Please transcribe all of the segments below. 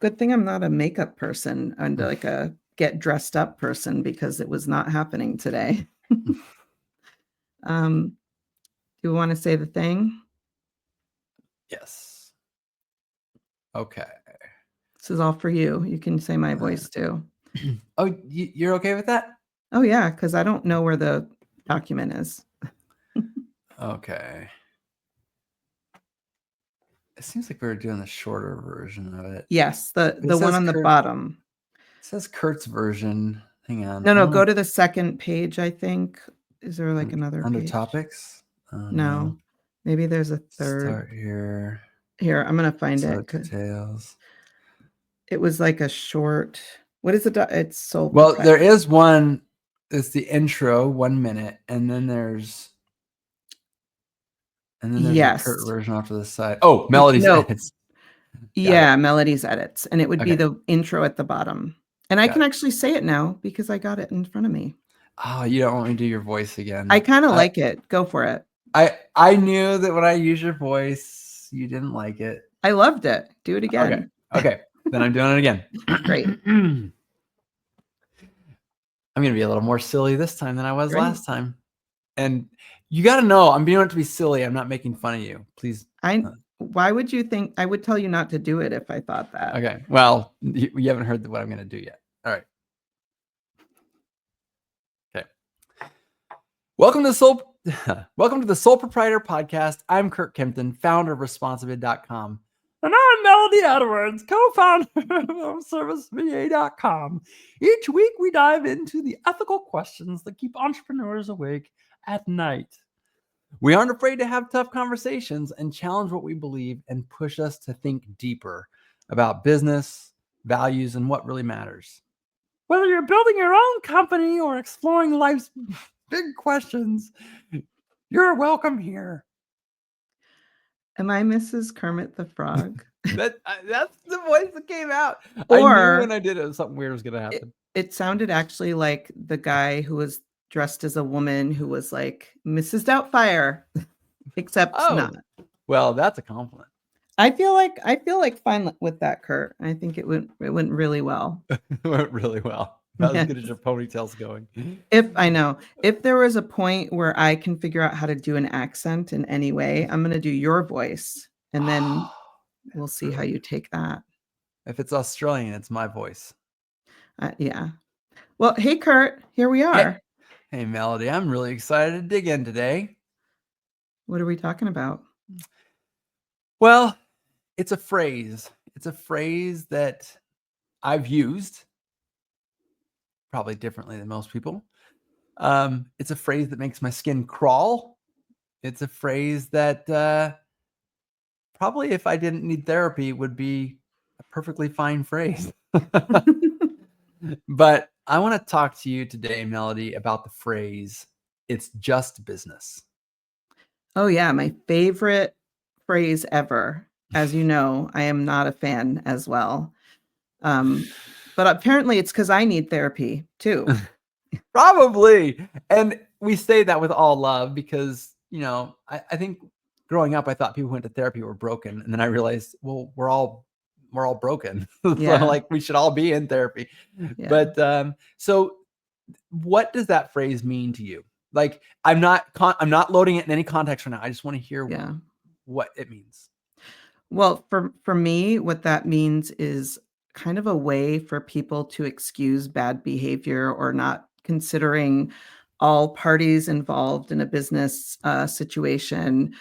Good thing I'm not a makeup person and like a get dressed up person because it was not happening today. Do you want to say the thing? Yes. Okay. This is all for you. You can say my voice too. Oh, you're okay with that? Oh yeah, because I don't know where the document is. Okay. It seems like we were doing the shorter version of it. Yes, the one on the bottom. It says Curt's version. Hang on. No, go to the second page, I think. Is there like another under page? topics? No. Maybe there's a third. Start here. Here, I'm going to find it. Details. It was like a short. What is it? It's sole Well, proprietor. there is one. It's the intro, 1 minute, and then there's yes. a Curt version off to the side. Oh, Melody's edits. Yeah, Melody's edits, and it would be the intro at the bottom. And I can actually say it now because I got it in front of me. Oh, you don't want me to do your voice again? I kind of like it. Go for it. I knew that when I use your voice, you didn't like it. I loved it. Do it again. Okay. Then I'm doing it again. Great. I'm going to be a little more silly this time than I was last time. And you got to know, I'm doing it to be silly. I'm not making fun of you. Please. Why would you think I would tell you not to do it if I thought that? Okay. Well, you haven't heard what I'm going to do yet. All right. Okay. Welcome to the Sole Proprietor Podcast. I'm Curt Kempton, founder of Responsibid.com. And I'm Melody Edwards, co-founder of ServiceVA.com. Each week, we dive into the ethical questions that keep entrepreneurs awake at night. We aren't afraid to have tough conversations and challenge what we believe and push us to think deeper about business, values, and what really matters. Whether you're building your own company or exploring life's big questions, you're welcome here. Am I Mrs. Kermit the Frog? That's the voice that came out. I knew when I did it, something weird was going to happen. It sounded actually like the guy who was dressed as a woman who was like Mrs. Doubtfire, except not. Well, that's a compliment. I feel like fine with that, Curt. I think it went really well. It went really well. Not as good as your ponytail's going. If there was a point where I can figure out how to do an accent in any way, I'm going to do your voice, and then we'll see how you take that. If it's Australian, it's my voice. Yeah. Well, hey, Curt, here we are. Hey, Melody, I'm really excited to dig in today. What are we talking about? Well, it's a phrase. It's a phrase that I've used probably differently than most people. It's a phrase that makes my skin crawl. It's a phrase that probably if I didn't need therapy would be a perfectly fine phrase. But I want to talk to you today, Melody, about the phrase, it's just business. Oh, yeah. My favorite phrase ever. As you know, I am not a fan as well. But apparently it's because I need therapy too. Probably. And we say that with all love because, I think growing up, I thought people who went to therapy were broken. And then I realized, well, we're all broken. Yeah. So like we should all be in therapy. Yeah. But so what does that phrase mean to you? Like I'm not loading it in any context right now. I just want to hear what it means. Well, for me, what that means is kind of a way for people to excuse bad behavior or not considering all parties involved in a business situation,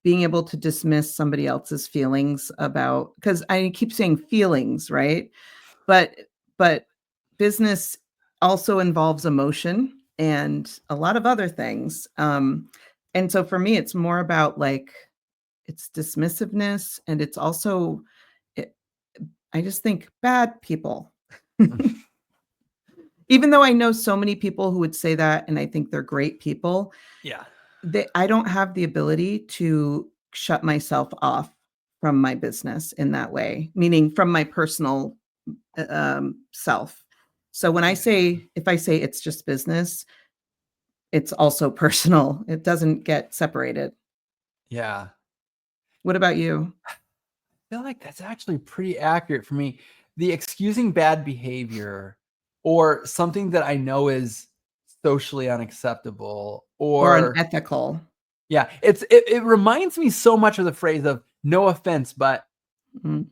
being able to dismiss somebody else's feelings about, because I keep saying feelings, right? But business also involves emotion and a lot of other things. And so for me, it's more about like, it's dismissiveness, and it's also, I just think bad people. Even though I know so many people who would say that, and I think they're great people. Yeah. I don't have the ability to shut myself off from my business in that way, meaning from my personal self. So when if I say it's just business, it's also personal. It doesn't get separated. Yeah. What about you? I feel like that's actually pretty accurate for me. the excusing bad behavior or something that I know is socially unacceptable Or or unethical. yeah, it reminds me so much of the phrase of no offense, but Mm,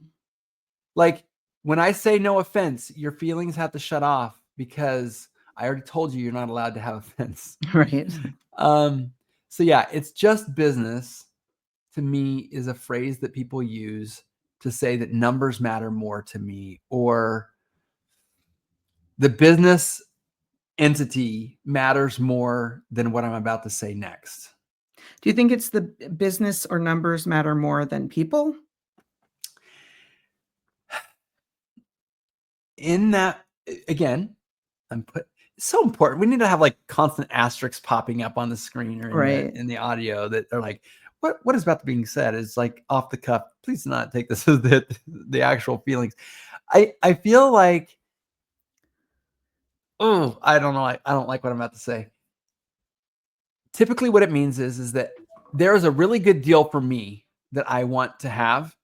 like when I say no offense, your feelings have to shut off because I already told you you're not allowed to have offense. right. So yeah, it's just business to me is a phrase that people use to say that numbers matter more to me or the business entity matters more than what I'm about to say next. Do you think it's the business or numbers matter more than people? In that, again, it's so important. We need to have like constant asterisks popping up on the screen or Right. in the audio that are like, what is about to being said is like off the cuff. Please do not take this as the actual feelings. I feel like, oh, I don't know. I don't like what I'm about to say. Typically what it means is that there is a really good deal for me that I want to have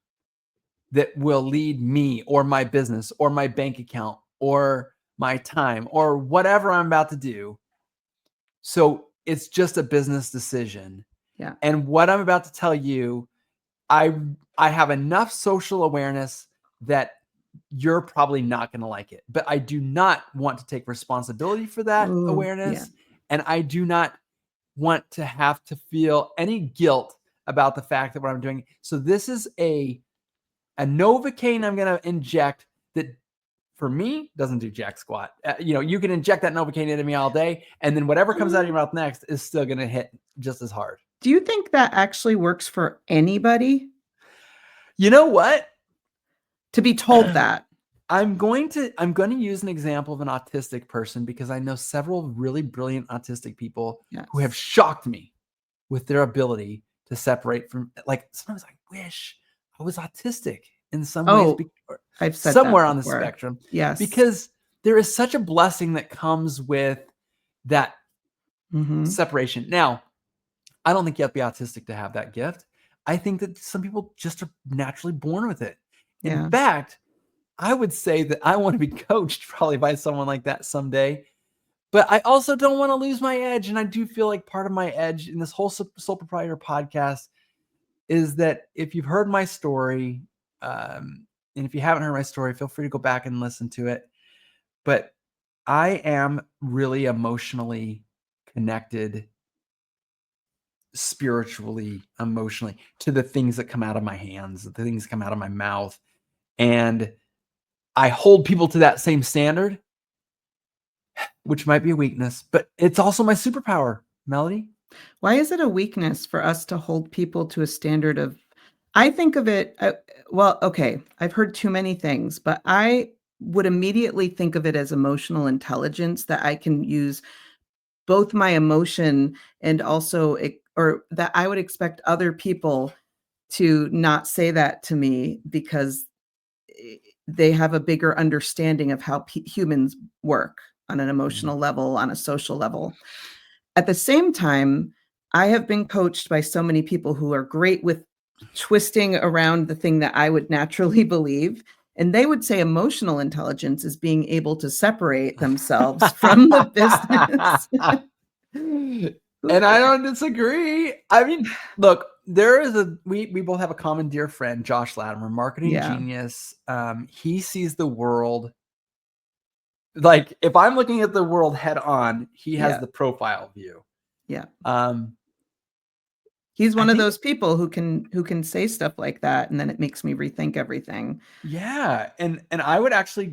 that will lead me or my business or my bank account or my time or whatever I'm about to do. So it's just a business decision. Yeah. And what I'm about to tell you, I have enough social awareness that you're probably not going to like it. But I do not want to take responsibility for that Ooh, yeah. awareness. And I do not want to have to feel any guilt about the fact that what I'm doing. So this is a Novocaine I'm going to inject that for me doesn't do jack squat. You can inject that Novocaine into me all day. And then whatever comes out of your mouth next is still going to hit just as hard. Do you think that actually works for anybody You know what? to be told that? I'm going to use an example of an autistic person because I know several really brilliant autistic people who have Yes. shocked me with their ability to separate from, like, sometimes I wish I was autistic in some ways, Oh, I've said that somewhere on the before. spectrum, Yes. because there is such a blessing that comes with that Mhm. separation. Now, I don't think you have to be autistic to have that gift. I think that some people just are naturally born with it. In Yeah. fact, I would say that I want to be coached probably by someone like that someday. But I also don't want to lose my edge. And I do feel like part of my edge in this whole Sole Proprietor podcast is that if you've heard my story, and if you haven't heard my story, feel free to go back and listen to it. But I am really emotionally connected, spiritually, emotionally, to the things that come out of my hands, the things that come out of my mouth. And I hold people to that same standard, which might be a weakness, but it's also my superpower, Melody. Why is it a weakness for us to hold people to a standard of I think of it, well, okay, I've heard too many things, but I would immediately think of it as emotional intelligence that I can use both my emotion and also or that I would expect other people to not say that to me because they have a bigger understanding of how humans work on an Mhm. emotional level, on a social level. At the same time, I have been coached by so many people who are great with twisting around the thing that I would naturally believe, and they would say emotional intelligence is being able to separate themselves from the business. And I don't disagree. I mean, look, we both have a common dear friend, Josh Latimer, marketing Yeah, genius. He sees the world like if I'm looking at the world head on, he has yeah, the profile view. yeah. Um, He's I one of think, those people who can say stuff like that, and then it makes me rethink everything. yeah, and I would actually,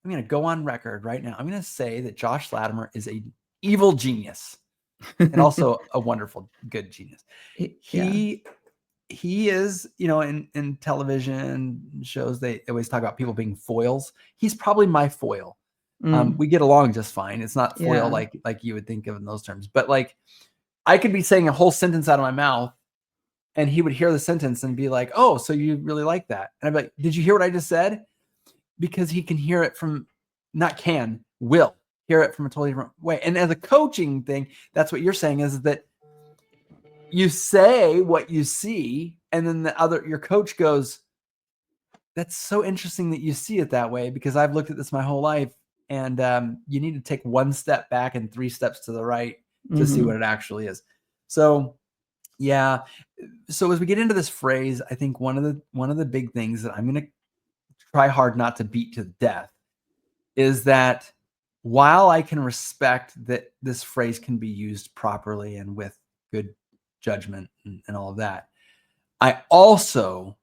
I'm going to go on record right now. I'm going to say that Josh Latimer is a evil genius and also a wonderful, good genius. Yeah. He is, in television shows, they always talk about people being foils. He's probably my foil. Mm, We get along just fine. It's not foil yeah. like you would think of in those terms, but like I could be saying a whole sentence out of my mouth and he would hear the sentence and be like, "Oh, so you really like that?" And I'd be like, "Did you hear what I just said?" Because he can hear it from, not can, will hear it from a totally different way. And as a coaching thing, that's what you're saying is that you say what you see, and then your coach goes, that's so interesting that you see it that way, because I've looked at this my whole life, and you need to take one step back and 3 steps to the right to see what Mhm. it actually is. So, yeah. So as we get into this phrase, I think one of the big things that I'm going to try hard not to beat to death is that while I can respect that this phrase can be used properly and with good judgment and all of that, I also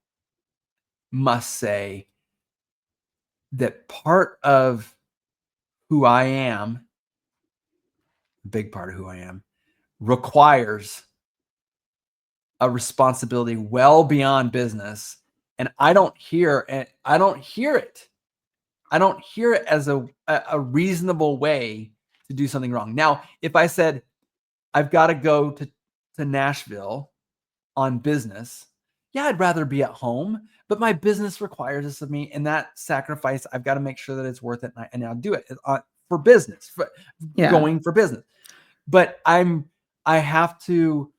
must say that part of who I am, a big part of who I am, requires a responsibility well beyond business. And I don't hear it. I don't hear it. I don't hear it as a reasonable way to do something wrong. Now, if I said, I've got to go to Nashville on business, yeah, I'd rather be at home, but my business requires this of me. And that sacrifice, I've got to make sure that it's worth it. And I'll do it for business, for Yeah. going for business. But I have to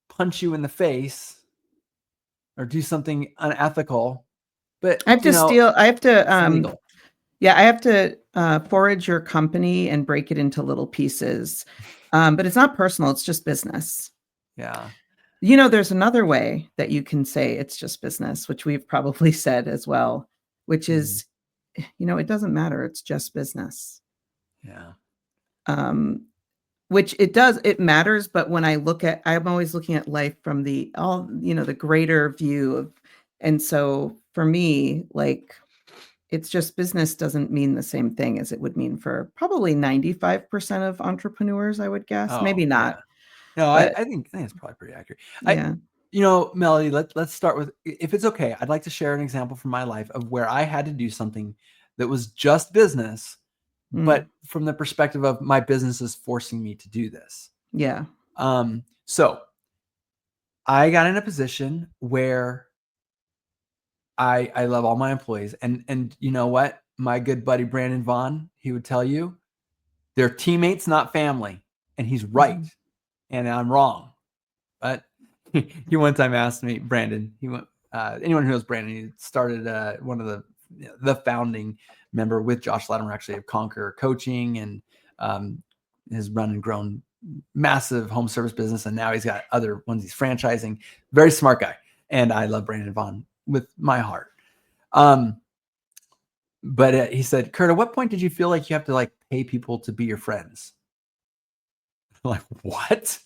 punch you in the face or do something unethical, but I have to steal I have it's to, legal. yeah, I have to, forage your company and break it into little pieces. But it's not personal, it's just business. Yeah. There's another way that you can say it's just business, which we've probably said as well, which Mhm. is, it doesn't matter, it's just business. Yeah. Um, which it matters, but when I'm always looking at life from the greater view of, and so for me, like, it's just business doesn't mean the same thing as it would mean for probably 95% of entrepreneurs, I would guess. Oh, Maybe yeah. not, No, but I think it's probably pretty accurate. yeah. Melody, let's start with, if it's okay, I'd like to share an example from my life of where I had to do something that was just business, Mm, but from the perspective of my business is forcing me to do this. yeah. So I got in a position where I love all my employees, and you know what? My good buddy Brandon Vaughn, he would tell you, they're teammates, not family, and he's right, Mhm. and I'm wrong. But he one time asked me, Brandon, he went, anyone who knows Brandon, he started one of the founding member with Josh Latimer, actually, of Conquer Coaching, and has run and grown massive home service business. And now he's got other ones he's franchising. Very smart guy. And I love Brandon Vaughn with my heart. But he said, Curt, at what point did you feel like you have to like pay people to be your friends? I'm like, what?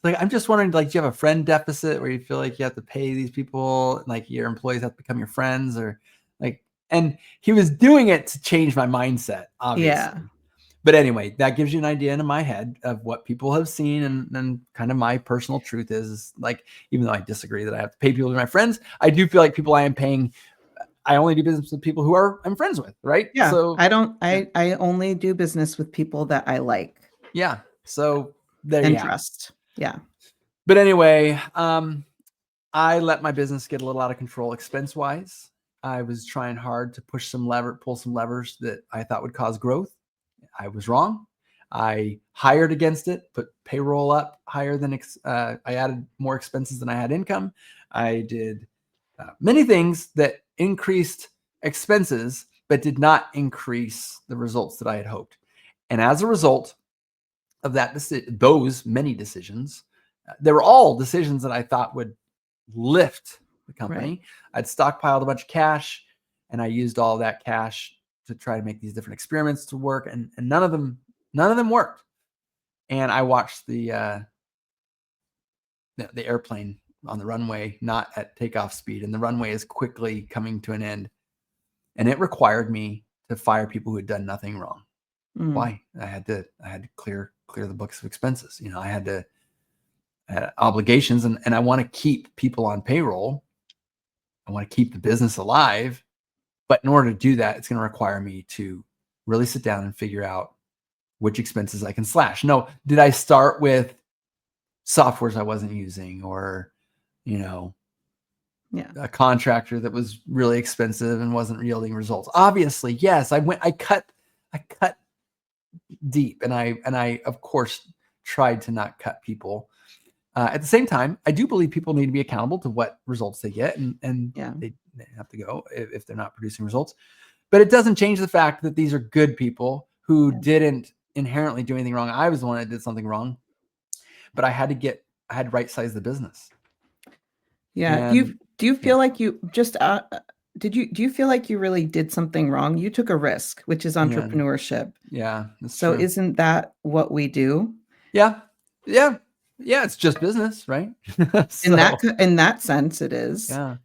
Like, I'm just wondering, like, do you have a friend deficit where you feel like you have to pay these people, like your employees have to become your friends, or like, and he was doing it to change my mindset, Yeah. obviously. But anyway, that gives you an idea in my head of what people have seen, and kind of my personal truth is like, even though I disagree that I have to pay people to be my friends, I do feel like people I am paying, I only do business with people who I'm friends with, right? Yeah. So I don't yeah, I only do business with people that I like yeah. So there you and have it. trust. Yeah. But anyway, I let my business get a little out of control expense wise. I was trying hard to pull some levers that I thought would cause growth. I was wrong. I hired against it, put payroll up higher than I added more expenses than I had income. I did many things that increased expenses, but did not increase the results that I had hoped. And as a result of those many decisions, they were all decisions that I thought would lift the Right. company. I'd stockpiled a bunch of cash, and I used all that cash to try to make these different experiments to work, and none of them worked. And I watched the airplane on the runway not at takeoff speed, and the runway is quickly coming to an end. And it required me to fire people who had done nothing wrong. Mm. Why? I had to clear the books of expenses. I had to obligations, and I want to keep people on payroll. I want to keep the business alive. But in order to do that, it's going to require me to really sit down and figure out which expenses I can slash. No, did I start with softwares I wasn't using, or, Yeah. a contractor that was really expensive and wasn't yielding results? Obviously, yes. I cut deep, and I of course tried to not cut people. At the same time, I do believe people need to be accountable to what results they get, and Yeah. they have to go if they're not producing results. But it doesn't change the fact that these are good people who didn't inherently do anything wrong. I was the one that did something wrong, but I had to right size the business. Yeah. And Do you feel like you just do you feel like you really did something wrong? You took a risk, which is entrepreneurship. yeah, that's So true. isn't that what we do? Yeah. It's just business, right? In that sense, it is. Yeah.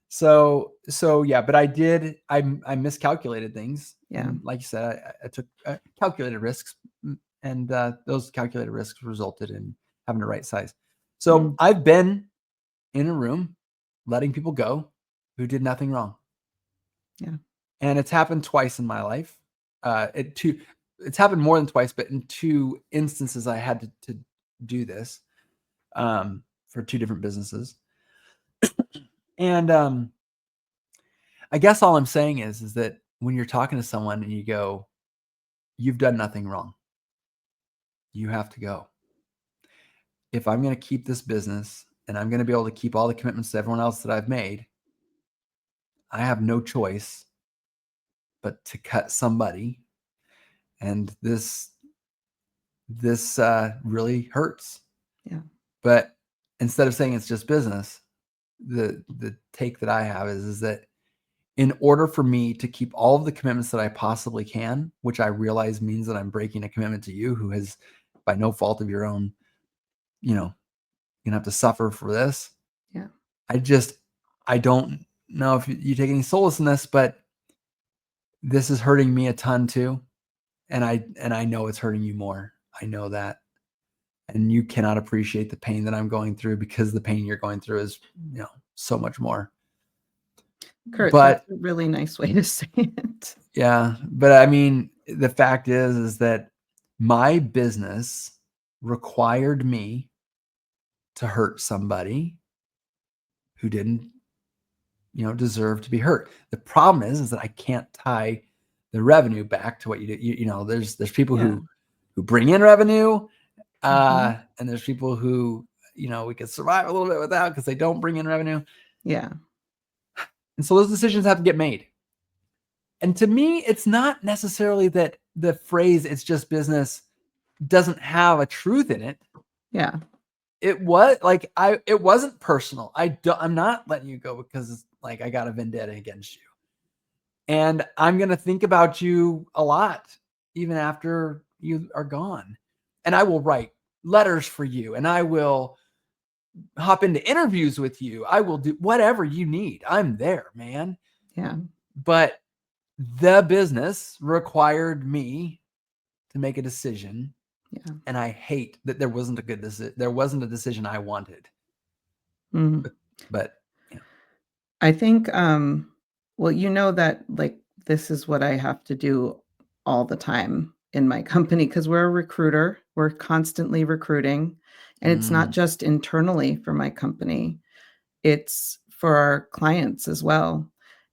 So yeah, but I miscalculated things. Yeah. And like you said, I took calculated risks, and those calculated risks resulted in having to right size. So I've been in a room letting people go who did nothing wrong. Yeah. And it's happened twice in my life. It's happened more than twice, but in 2 instances I had to do this for 2 different businesses. And I guess all I'm saying is that when you're talking to someone and you go, you've done nothing wrong, you have to go. If I'm going to keep this business and I'm going to be able to keep all the commitments to everyone else that I've made, I have no choice but to cut somebody. And this really hurts. Yeah. But instead of saying it's just business, the take that I have is that in order for me to keep all of the commitments that I possibly can, which I realize means that I'm breaking a commitment to you who has, by no fault of your own, you're going to have to suffer for this. Yeah. I don't know if you take any solace in this, but this is hurting me a ton too. And I know it's hurting you more. I know that. And you cannot appreciate the pain that I'm going through, because the pain you're going through is, so much more. Curt, But that's a really nice way to say it. yeah, but I mean, the fact is that my business required me to hurt somebody who didn't, deserve to be hurt. The problem is that I can't tie the revenue back to what you do. There's people who bring in revenue, and there's people who, we could survive a little bit without because they don't bring in revenue. Yeah. And so those decisions have to get made. And to me, it's not necessarily that the phrase "it's just business" doesn't have a truth in it. Yeah. It was like, it wasn't personal. I'm not letting you go because it's like I got a vendetta against you. And I'm going to think about you a lot, even after you are gone. And I will write letters for you, and I will hop into interviews with you. I will do whatever you need. I'm there, man. Yeah. But the business required me to make a decision. Yeah. And I hate that there wasn't a decision I wanted. But yeah. I think, well, that like this is what I have to do all the time in my company, because we're a recruiter. We're constantly recruiting. And it's not just internally for my company, it's for our clients as well.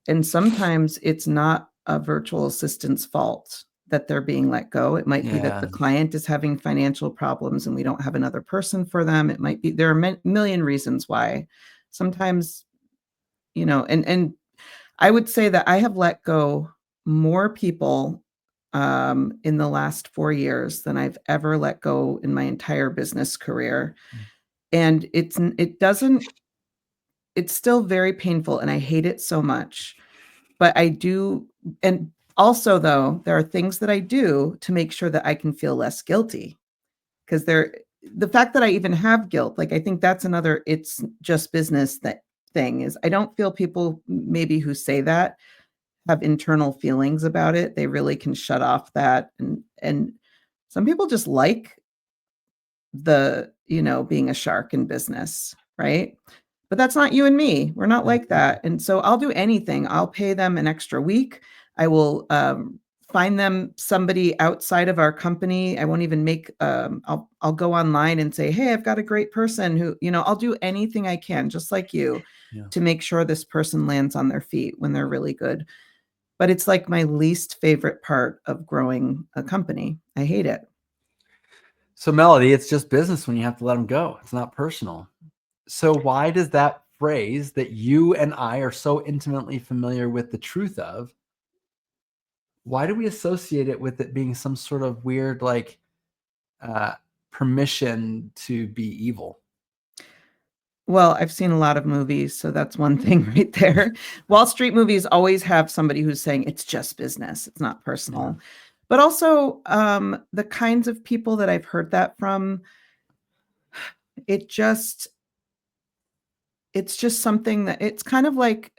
And sometimes it's not a virtual assistant's fault that they're being let go. It might be that the client is having financial problems and we don't have another person for them. It might be, there are a million reasons why. Sometimes, and I would say that I have let go more people in the last 4 years than I've ever let go in my entire business career. And it's still very painful and I hate it so much, but I do. And also though, there are things that I do to make sure that I can feel less guilty, because the fact that I even have guilt, like I think that's another, it's just business thing is I don't feel people maybe who say that have internal feelings about it. They really can shut off that. And some people just like being a shark in business, right? But that's not you and me. We're not like that. And so I'll do anything. I'll pay them an extra week. I will find them somebody outside of our company. I won't even make, I'll go online and say, hey, I've got a great person who, I'll do anything I can, just like you, to make sure this person lands on their feet when they're really good. But it's like my least favorite part of growing a company. I hate it. So Melody, it's just business when you have to let them go. It's not personal. So why does that phrase that you and I are so intimately familiar with the truth of, why do we associate it with it being some sort of weird, like, permission to be evil? Well, I've seen a lot of movies, so that's one thing right there. Wall Street movies always have somebody who's saying it's just business, it's not Yeah. personal. But also, the kinds of people that I've heard that from, it just it's just something that it's kind of like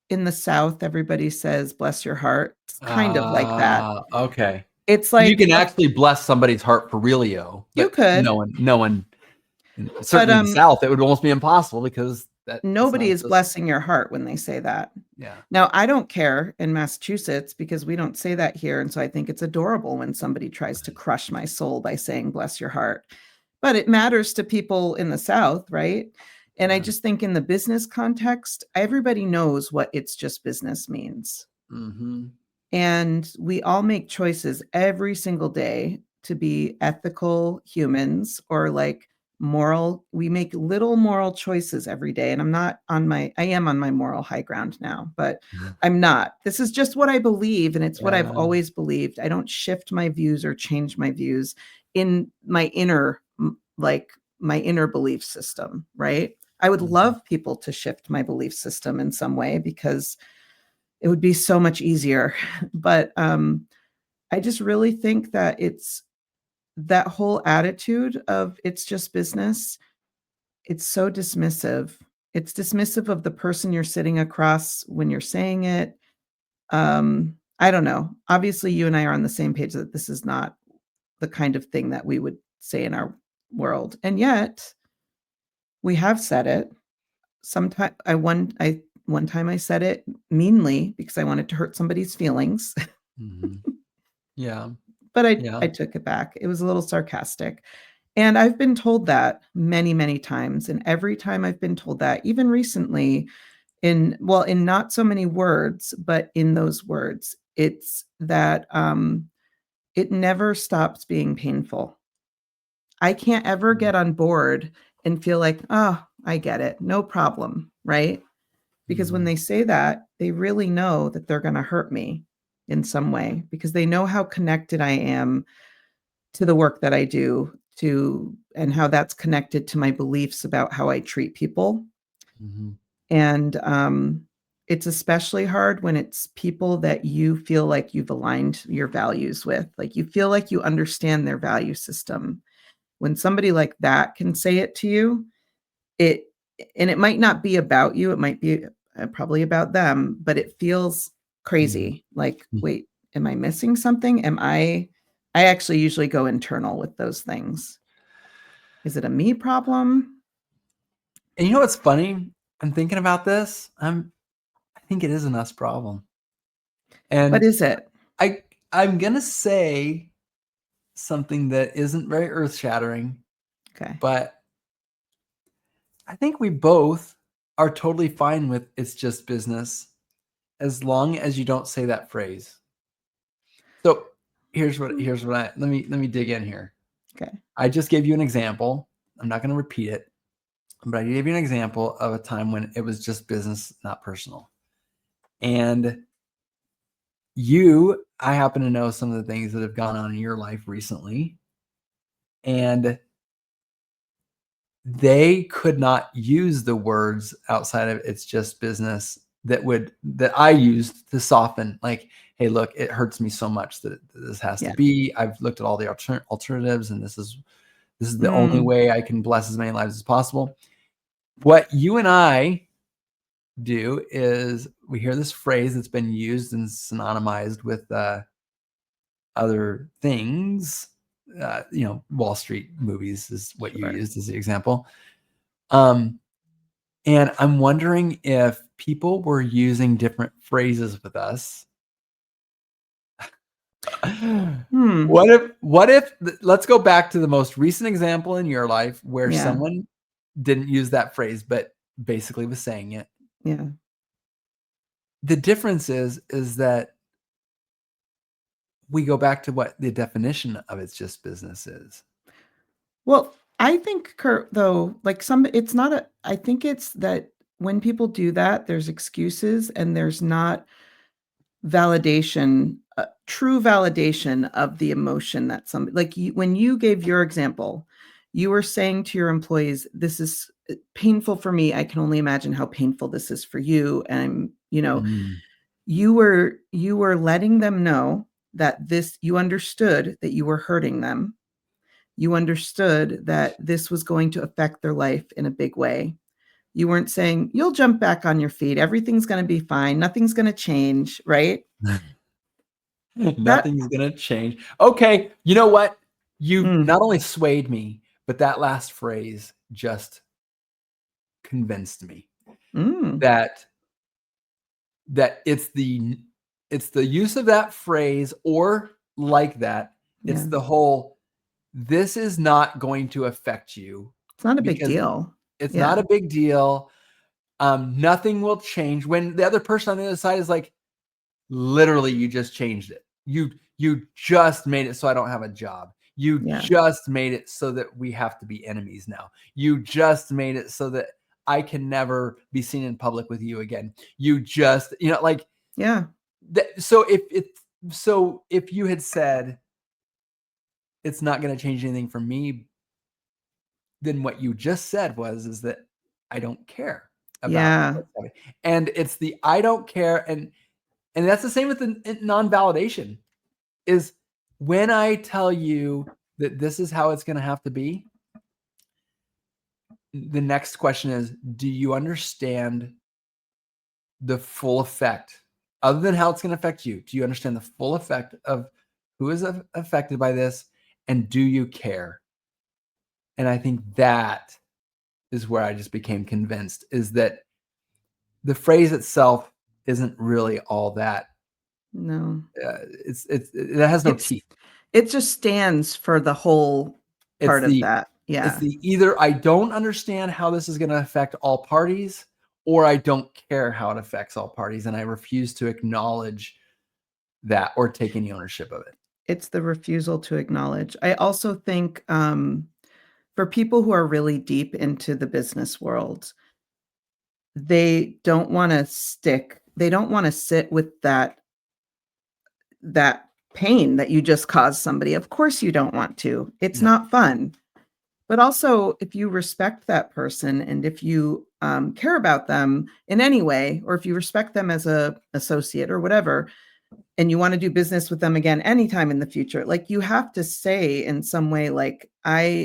in the South, everybody says, "Bless your heart." It's kind of like that. Okay. It's You like, can actually bless somebody's heart for realio, you but could, no one, but, certainly in the South, it would almost be impossible because that's not nobody is associated. blessing your heart when they say that. Yeah. Now, I don't care in Massachusetts because we don't say that here, and so I think it's adorable when somebody tries to crush my soul by saying, "Bless your heart." But it matters to people in the South, right? And I Yeah. just think in the business context, everybody knows what "it's just business" means. Mhm. And we all make choices every single day to be ethical humans or like moral. We make little moral choices every day. And I am on my moral high ground now, but I'm not. This is just what I believe. And it's what I've Yeah. always believed. I don't shift my views or change my views in my like my inner belief system, right? I would Mhm. love people to shift my belief system in some way because it would be so much easier. But I just really think that it's that whole attitude of it's just business. It's so dismissive. It's dismissive of the person you're sitting across when you're saying it. I don't know. Obviously, you and I are on the same page that this is not the kind of thing that we would say in our world. And yet, we have said it. One time I said it meanly because I wanted to hurt somebody's feelings. Mhm. Yeah. But I Yeah. took it back. It was a little sarcastic. And I've been told that many, many times, and every time I've been told that, even recently in not so many words, but in those words, it's that, it never stops being painful. I can't ever Mm. get on board and feel like, "Oh, I get it. No problem." Right? Because when Mhm. they say that, they really know that they're gonna hurt me in some way because they know how connected I am to the work that I do to and how that's connected to my beliefs about how I treat people. Mhm. And, it's especially hard when it's people that you feel like you've aligned your values with, like, you feel like you understand their value system. When somebody like that can say it to you, it and it might not be about you, it might be, probably about them, but it feels Mhm. crazy, like, Mhm. "Wait, am I missing something? I actually usually go internal with those things. Is it a me problem? And you know what's funny? I'm thinking about this. I think it is an us problem. What And is it?" I I'm gonna say something that isn't very earth-shattering, Okay. but I think we both are totally fine with "it's just business" as long as you don't say that phrase. So, here's what I let me dig in here. Okay. I just gave you an example. I'm not gonna repeat it, but I gave you an example of a time when it was just business, not personal. And I happen to know some of the things that have gone on in your life recently, and they could not use the words outside of "it's just business" that I used to soften, like, "Hey, look, it hurts me so much that this has to Yeah. be. I've looked at all the alternatives, and this is the only Mm, way I can bless as many lives as possible." What you and I do is we hear this phrase that's been used and synonymized with, other things. Wall Street movies is what you sure. used as the example. Um, and I'm wondering if people were using different phrases with us. Hmm. Let's go back to the most recent example in your life where Yeah. someone didn't use that phrase, but basically was saying it. Yeah. The difference is that we go back to what the definition of "it's just business" is. Well, I think, Kurt, though, like some it's not a I think it's that when people do that, there's excuses and there's not validation, true validation of the emotion that somebody like when you gave your example, you were saying to your employees, this is painful for me. I can only imagine how painful this is for you. And Mhm. you were letting them know that you understood that you were hurting them. You understood that this was going to affect their life in a big way. You weren't saying, you'll jump back on your feet. Everything's going to be fine. Nothing's going to change, right? That Nothing's gonna change. Okay, you know what? You mm, not only swayed me, but that last phrase just convinced me mm, that it's the use of that phrase or like that. It's yeah. the whole, this is not going to affect you It's not a big because deal. it's not Yeah. a big deal. Nothing will change when the other person on the other side is like, literally, you just changed it. You just made it so I don't have a job. You Yeah. just made it so that we have to be enemies now. You just made it so that I can never be seen in public with you again. You just, like Yeah. that. So if you had said it's not going to change anything for me, then what you just said is that I don't care about Yeah. what's happening. And it's the I don't care, and that's the same with the non-validation. Is when I tell you that this is how it's going to have to be, the next question is, do you understand the full effect? Other than how it's going to affect you, do you understand the full effect of who is affected by this? And do you care? And I think that is where I just became convinced, is that the phrase itself isn't really all that. No. It has no It's teeth. it just stands for the whole It's part of the that. it's Yeah. the either I don't understand how this is gonna affect all parties, or I don't care how it affects all parties, and I refuse to acknowledge that or take any ownership of it. It's the refusal to acknowledge. I also think, for people who are really deep into the business world, they don't wanna sit with that pain that you just caused somebody. Of course you don't want to. It's No. not fun. But also, if you respect that person and if you, care about them in any way, or if you respect them as a associate or whatever, and you wanna do business with them again anytime in the future, like, you have to say in some way, like, l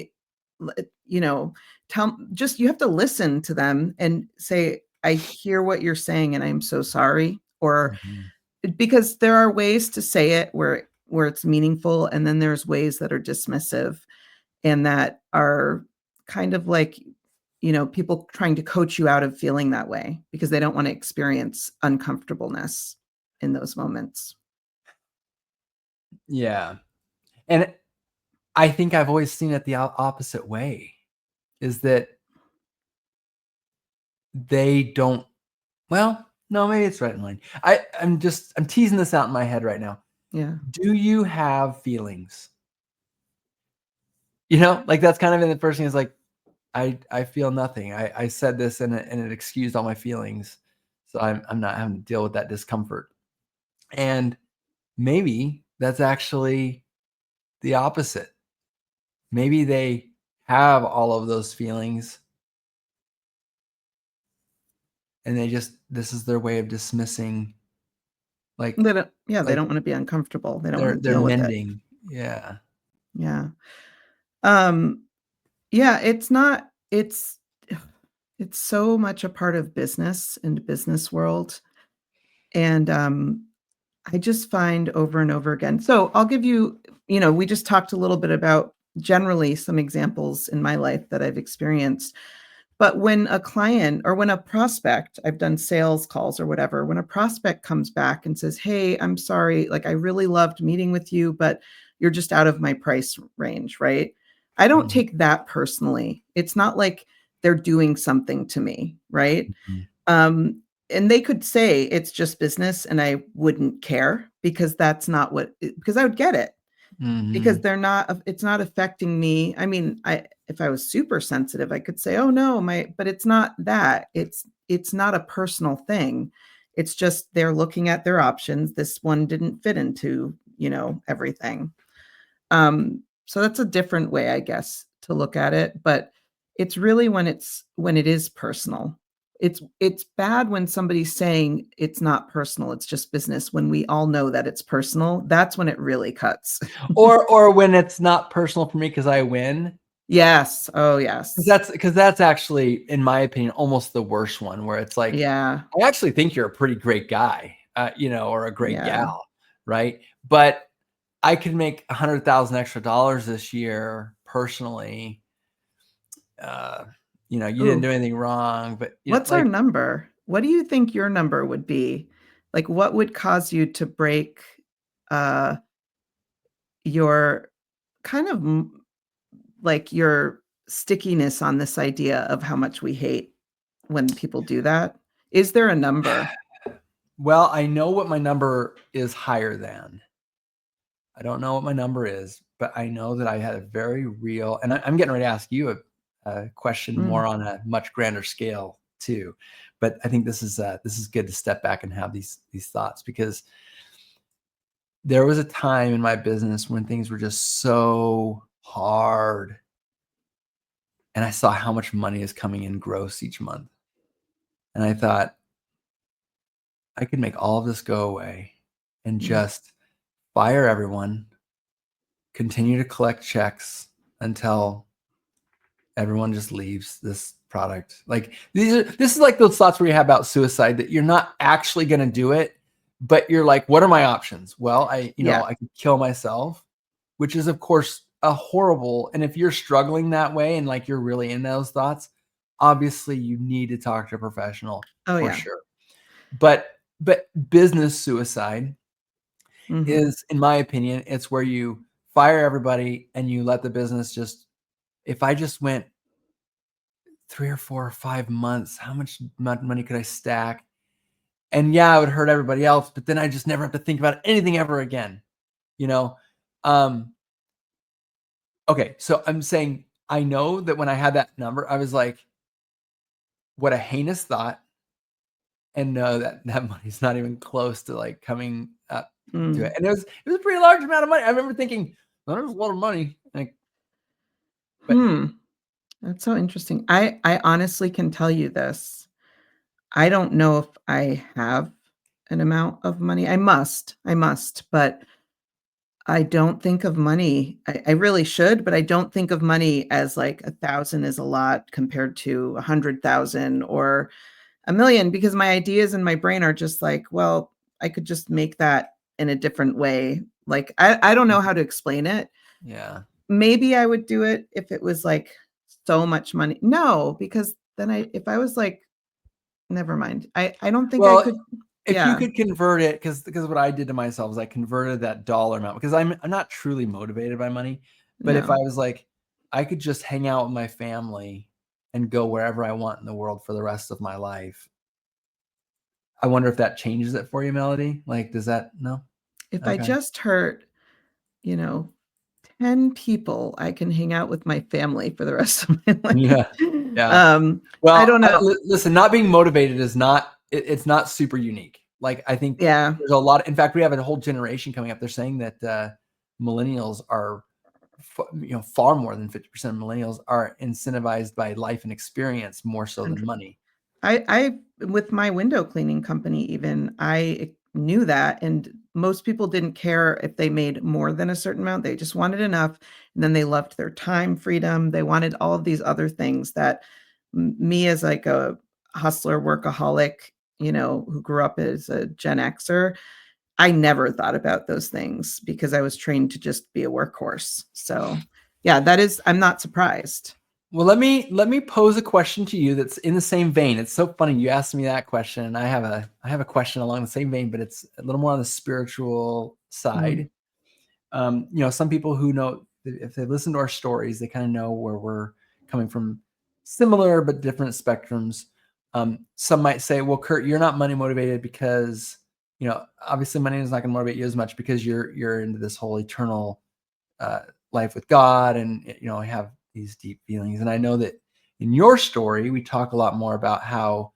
you know, you have to listen to them and say, "I hear what you're saying, and I'm so sorry," or Mhm. because there are ways to say it where it's meaningful, and then there's ways that are dismissive and that are kind of like, people trying to coach you out of feeling that way because they don't wanna experience uncomfortableness in those moments. Yeah. And I think I've always seen it the opposite way, is that they don't, well, no, maybe it's right in line. I'm teasing this out in my head right now. Yeah. Do you have feelings? Like that's kind of in the first thing is like, I feel nothing. I said this and it excused all my feelings. So I'm not having to deal with that discomfort. And maybe that's actually the opposite. Maybe they have all of those feelings and this is their way of dismissing, like They like don't wanna be uncomfortable. They don't wanna they're deal with it. mending. Yeah. Yeah. Um, yeah, it's not it's so much a part of business and business world, and, I just find over and over again so I'll give you we just talked a little bit about generally some examples in my life that I've experienced. But when a client or when a prospect, I've done sales calls or whatever, when a prospect comes back and says, "Hey, I'm sorry, like I really loved meeting with you, but you're just out of my price range," right? I don't Mhm, take that personally. It's not like they're doing something to me, right? mhm. Um, and they could say it's just business and I wouldn't care because that's not because I would get it. because Mhm. it's not affecting me. I mean, if I was super sensitive, I could say, "Oh no, but it's not that. It's not a personal thing. It's just they're looking at their options. This one didn't fit into, everything." So that's a different way, I guess, to look at it, but it's really when it is personal. It's bad when somebody's saying it's not personal, it's just business, when we all know that it's personal, that's when it really cuts. Or when it's not personal for me because I win. Yes. Oh, 'Cause yes. that's actually, in my opinion, almost the worst one, where it's like, Yeah. I actually think you're a pretty great guy, or a great Yeah. gal, right? But I could make 100,000 extra dollars this year personally. Uh, you didn't Ooh, do anything wrong, but what's our like, number? What do you think your number would be? Like, what would cause you to break, uh, your kind of like your stickiness on this idea of how much we hate when people do that? Is there a number? well, I know what my number is higher than. I don't know what my number is, but I know that I had a very real, and I'm getting ready to ask you a question more Mm, on a much grander scale too. But I think this is good to step back and have these thoughts, because there was a time in my business when things were just so hard, and I saw how much money is coming in gross each month, and I thought I could make all of this go away and mm, just fire everyone, continue to collect checks until everyone just leaves this product. Like, this is like those thoughts where you have about suicide, that you're not actually going to do it, but you're like, what are my options? Well, yeah. I could kill myself, which is of course a horrible. And if you're struggling that way and like you're really in those thoughts, obviously you need to talk to a professional Oh, for yeah. sure. But business suicide Mhm. is, in my opinion, it's where you fire everybody and you let the business just, if I just went 3 or 4 or 5 months, how much money could I stack? And yeah, it would hurt everybody else, but then I just never have to think about anything ever again, you know? Um, okay, so I'm saying, I know that when I had that number, I was like, what a heinous thought, and know that that money's not even close to, like, coming up to it. Mm. And it was a pretty large amount of money. I remember thinking, "Well, that was a lot of money." Like, but Hmm. That's so interesting. I honestly can tell you this. I don't know if I have an amount of money. I must, but I don't think of money. I really should, but I don't think of money as like 1,000 is a lot compared to 100,000 or 1,000,000 because my ideas in my brain are just like, well, I could just make that in a different way. Like I don't know how to explain it. yeah. Maybe I would do it if it was like so much money. No, because then if I was like, never mind. I don't think I Well, could. if you Yeah. could convert it, because what I did to myself is I converted that dollar amount, because I'm not truly motivated by money, but if I No. was like, I could just hang out with my family and go wherever I want in the world for the rest of my life. I wonder if that changes it for you, Melody? Like, does that, no? If I Okay. just hurt, you know, 10 people, I can hang out with my family for the rest of my life. Yeah. Yeah. Um, I Well, don't know. listen, not being motivated is not, it's not super unique. Like, I think Yeah. there's a lot, in fact, we have a whole generation coming up. They're saying that millennials are, far more than 50% of millennials are incentivized by life and experience more so than money. I with my window cleaning company even, I knew that, and most people didn't care if they made more than a certain amount, they just wanted enough, and then they loved their time freedom, they wanted all of these other things that me as like a hustler, workaholic, who grew up as a Gen Xer, I never thought about those things because I was trained to just be a workhorse. So, yeah, I'm not surprised. Well, let me pose a question to you that's in the same vein. It's so funny you asked me that question, and I have a question along the same vein, but it's a little more on the spiritual Mm, side. Some people who know, if they listen to our stories, they kind of know where we're coming from, similar but different spectrums. Some might say, "Well, Curt, you're not money motivated because, obviously money is not going to motivate you as much because you're into this whole eternal life with God, and I have these deep feelings. And I know that in your story, we talk a lot more about how,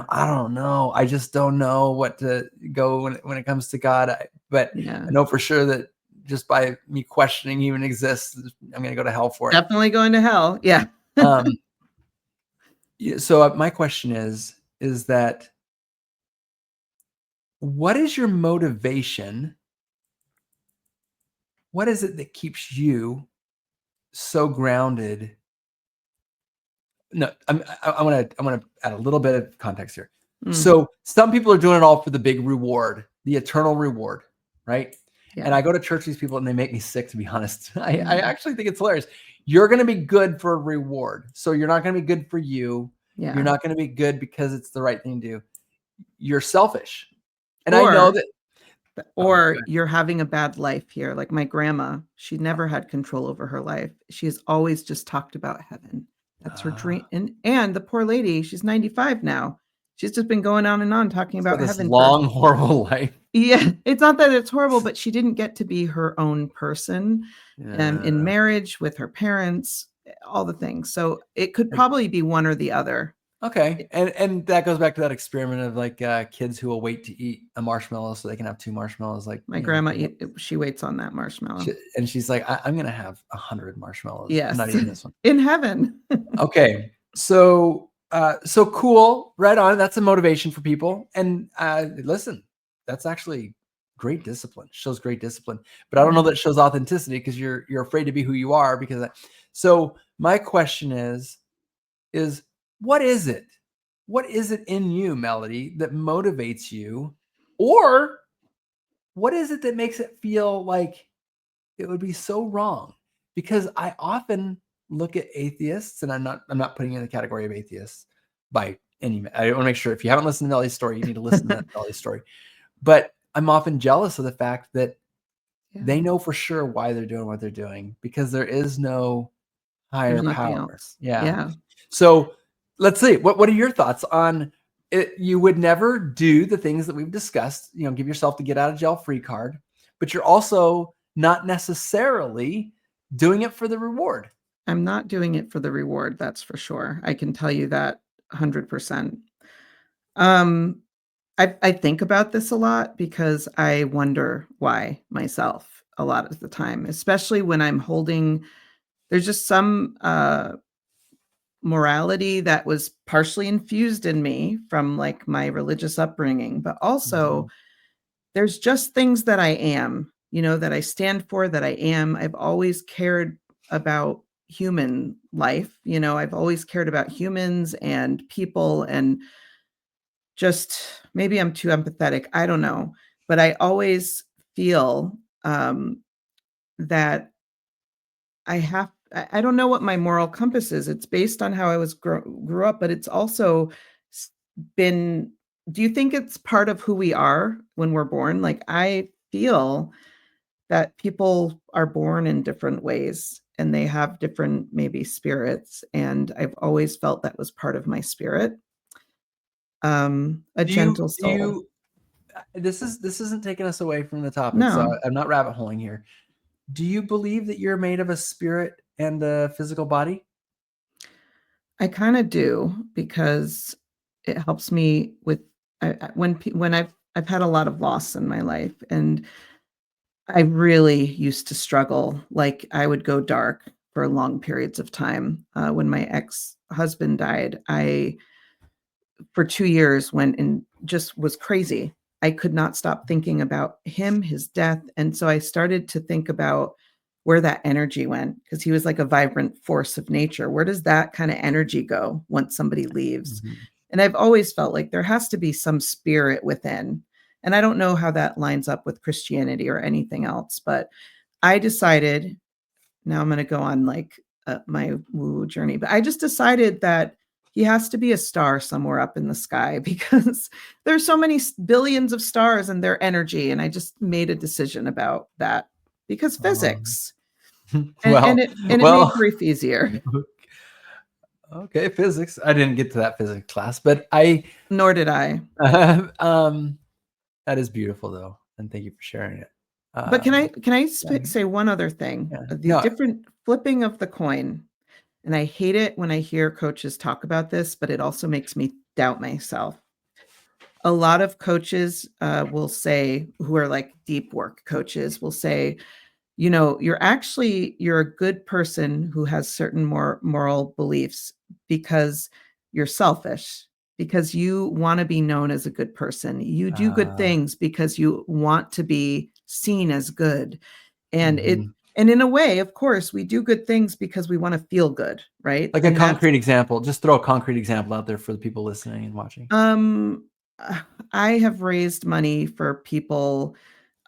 I don't know, I just don't know what to go when it comes to God. But Yeah. I know for sure that just by me questioning he even exists, I'm going to go to hell for it. Definitely going to hell. Yeah. So my question is that what is your motivation? What is it that keeps you so grounded? No, I want to add a little bit of context here. Mm, So some people are doing it all for the big reward, the eternal reward, right? yeah. And I go to church with these people and they make me sick, to be honest. I Mm, actually think it's hilarious. You're going to be good for a reward. So you're not going to be good for you. yeah. You're not going to be good because it's the right thing to do. You're selfish. And I know Or that. or you're having a bad life here. Like my grandma, she never had control over her life. She's always just talked about heaven. That's her dream. And the poor lady, she's 95 now. She's just been going on and on talking It's got about this heaven for long, horrible life. yeah, it's not that it's horrible, but she didn't get to be her own person in marriage with her parents, all the things. So it could probably be one or the other. Okay. And that goes back to that experiment of like kids who will wait to eat a marshmallow so they can have 2 marshmallows. Like My grandma, she waits on that marshmallow. and she's like, I'm going to have 100 marshmallows. Yes. I'm not eating this one. In heaven. Okay. So cool. Right on. That's a motivation for people. And listen, that's actually great discipline. Shows great discipline. But I don't know that it shows authenticity because you're afraid to be who you are. So my question is what is it? What is it in you, Melody, that motivates you? Or what is it that makes it feel like it would be so wrong? Because I often look at atheists, and I'm not putting you in the category of atheists by any. I want to make sure if you haven't listened to Melody's story, you need to listen to Melody's story. But I'm often jealous of the fact that they know for sure why they're doing what they're doing because there is no higher There's nothing power. else. Yeah. So let's see. What are your thoughts on it? You would never do the things that we've discussed, give yourself the get out of jail free card, but you're also not necessarily doing it for the reward. I'm not doing it for the reward, that's for sure. I can tell you that 100%. I think about this a lot because I wonder why myself a lot of the time, especially when I'm holding there's just some morality that was partially infused in me from like my religious upbringing, but also there's just things that I am, that I stand for, that I am. I've always cared about human life. I've always cared about humans and people and just maybe I'm too empathetic. I don't know. But I always feel that I don't know what my moral compass is. It's based on how I was grew up, but it's also s- been do you think it's part of who we are when we're born? Like I feel that people are born in different ways and they have different maybe spirits and I've always felt that was part of my spirit. A gentle soul. This isn't taking us away from the topic, so No, I'm not rabbit holing here. Do you believe that you're made of a spirit and a physical body? I kind of do because it helps me with when I've had a lot of loss in my life and I really used to struggle. Like I would go dark for long periods of time. When my ex-husband died, I for 2 years went and just was crazy. I could not stop thinking about him, his death, and so I started to think about where that energy went because he was like a vibrant force of nature. Where does that kind of energy go once somebody leaves? And I've always felt like there has to be some spirit within. And I don't know how that lines up with Christianity or anything else, but I decided now I'm gonna go on like my woo journey, but I just decided that he has to be a star somewhere up in the sky because there's so many billions of stars and their energy, and I just made a decision about that because physics, Well, and it made grief easier. okay, physics. I didn't get to that physics class, but I Nor did I. that is beautiful though, and thank you for sharing it. But can I Yeah. say one other thing? Yeah. The No. different flipping of the coin, and I hate it when I hear coaches talk about this, but it also makes me doubt myself. A lot of coaches will say, who are like deep work coaches, will say, you're a good person who has certain more moral beliefs because you're selfish, because you want to be known as a good person. You do good Uh, things because you want to be seen as good. And it mhm. and in a way, of course, we do good things because we want to feel good, right? Like a And that's concrete example. Just throw a concrete example out there for the people listening and watching. um uh, I have raised money for people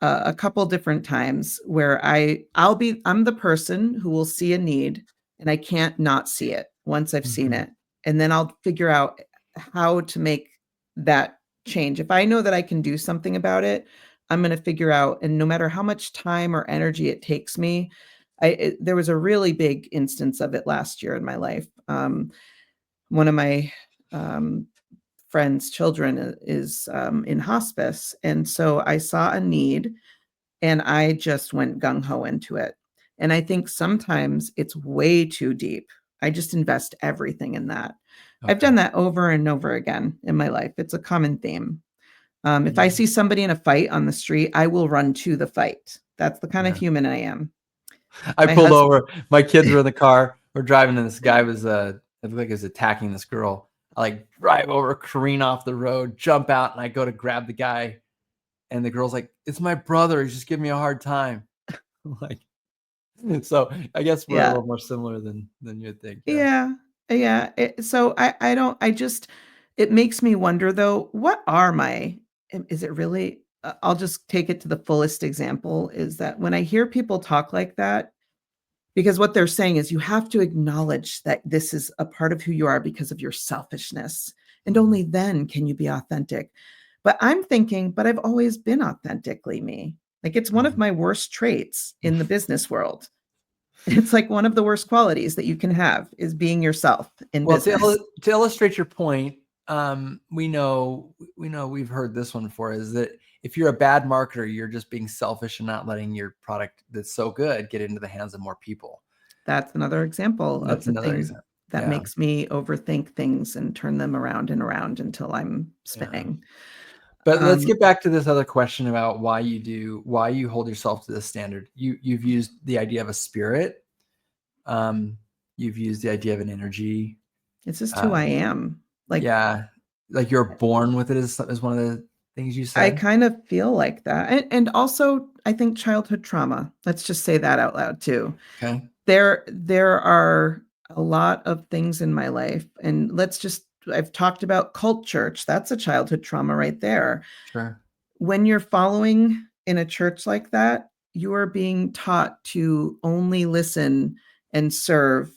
a couple different times where I'm the person who will see a need and I can't not see it once I've seen Mhm. it. And then I'll figure out how to make that change. If I know that I can do something about it, I'm going to figure out, and no matter how much time or energy it takes me, there was a really big instance of it last year in my life. One of my um, friend's children is in hospice. And so I saw a need and I just went gung ho into it. And I think sometimes it's way too deep. I just invest everything in that. I've Okay. done that over and over again in my life. It's a common theme. If I Yeah. see somebody in a fight on the street, I will run to the fight. That's the kind of Yeah. human I am. I My pulled husband, over. My kids were in the car. We're driving, and this guy was it looked like he was attacking this girl. I like drive over, careen off the road, jump out, and I go to grab the guy. And the girl's like, "It's my brother. He's just giving me a hard time." I'm like, so I guess we're a yeah, little more similar than you'd think. Yeah. yeah, yeah. So I don't, I just, it makes me wonder though, what are my, is it really, I'll just take it to the fullest example is that when I hear people talk like that, because what they're saying is you have to acknowledge that this is a part of who you are because of your selfishness. And Mhm. only then can you be authentic. But I'm thinking, but I've always been authentically me. Like it's one of Mhm. my worst traits in the business world. It's like one of the worst qualities that you can have is being yourself in Well, business. to illustrate your point, we know we've heard this one before is that if you're a bad marketer, you're just being selfish and not letting your product that's so good get into the hands of more people. That's another example of That's the another thing example. that Yeah. makes me overthink things and turn them around and around until I'm Yeah. spinning. But let's Um, get back to this other question about why you hold yourself to this standard. You've used the idea of a spirit. Um, you've used the idea of an energy. it's just who Uh, I am. Like yeah, like you're born with it is one of the things you I said. kind of feel like that. And also I think childhood trauma. Let's just say that out loud too. Okay, There are a lot of things in my life and I've talked about cult church. That's a childhood trauma right there. sure. When you're following in a church like that, you are being taught to only listen and serve.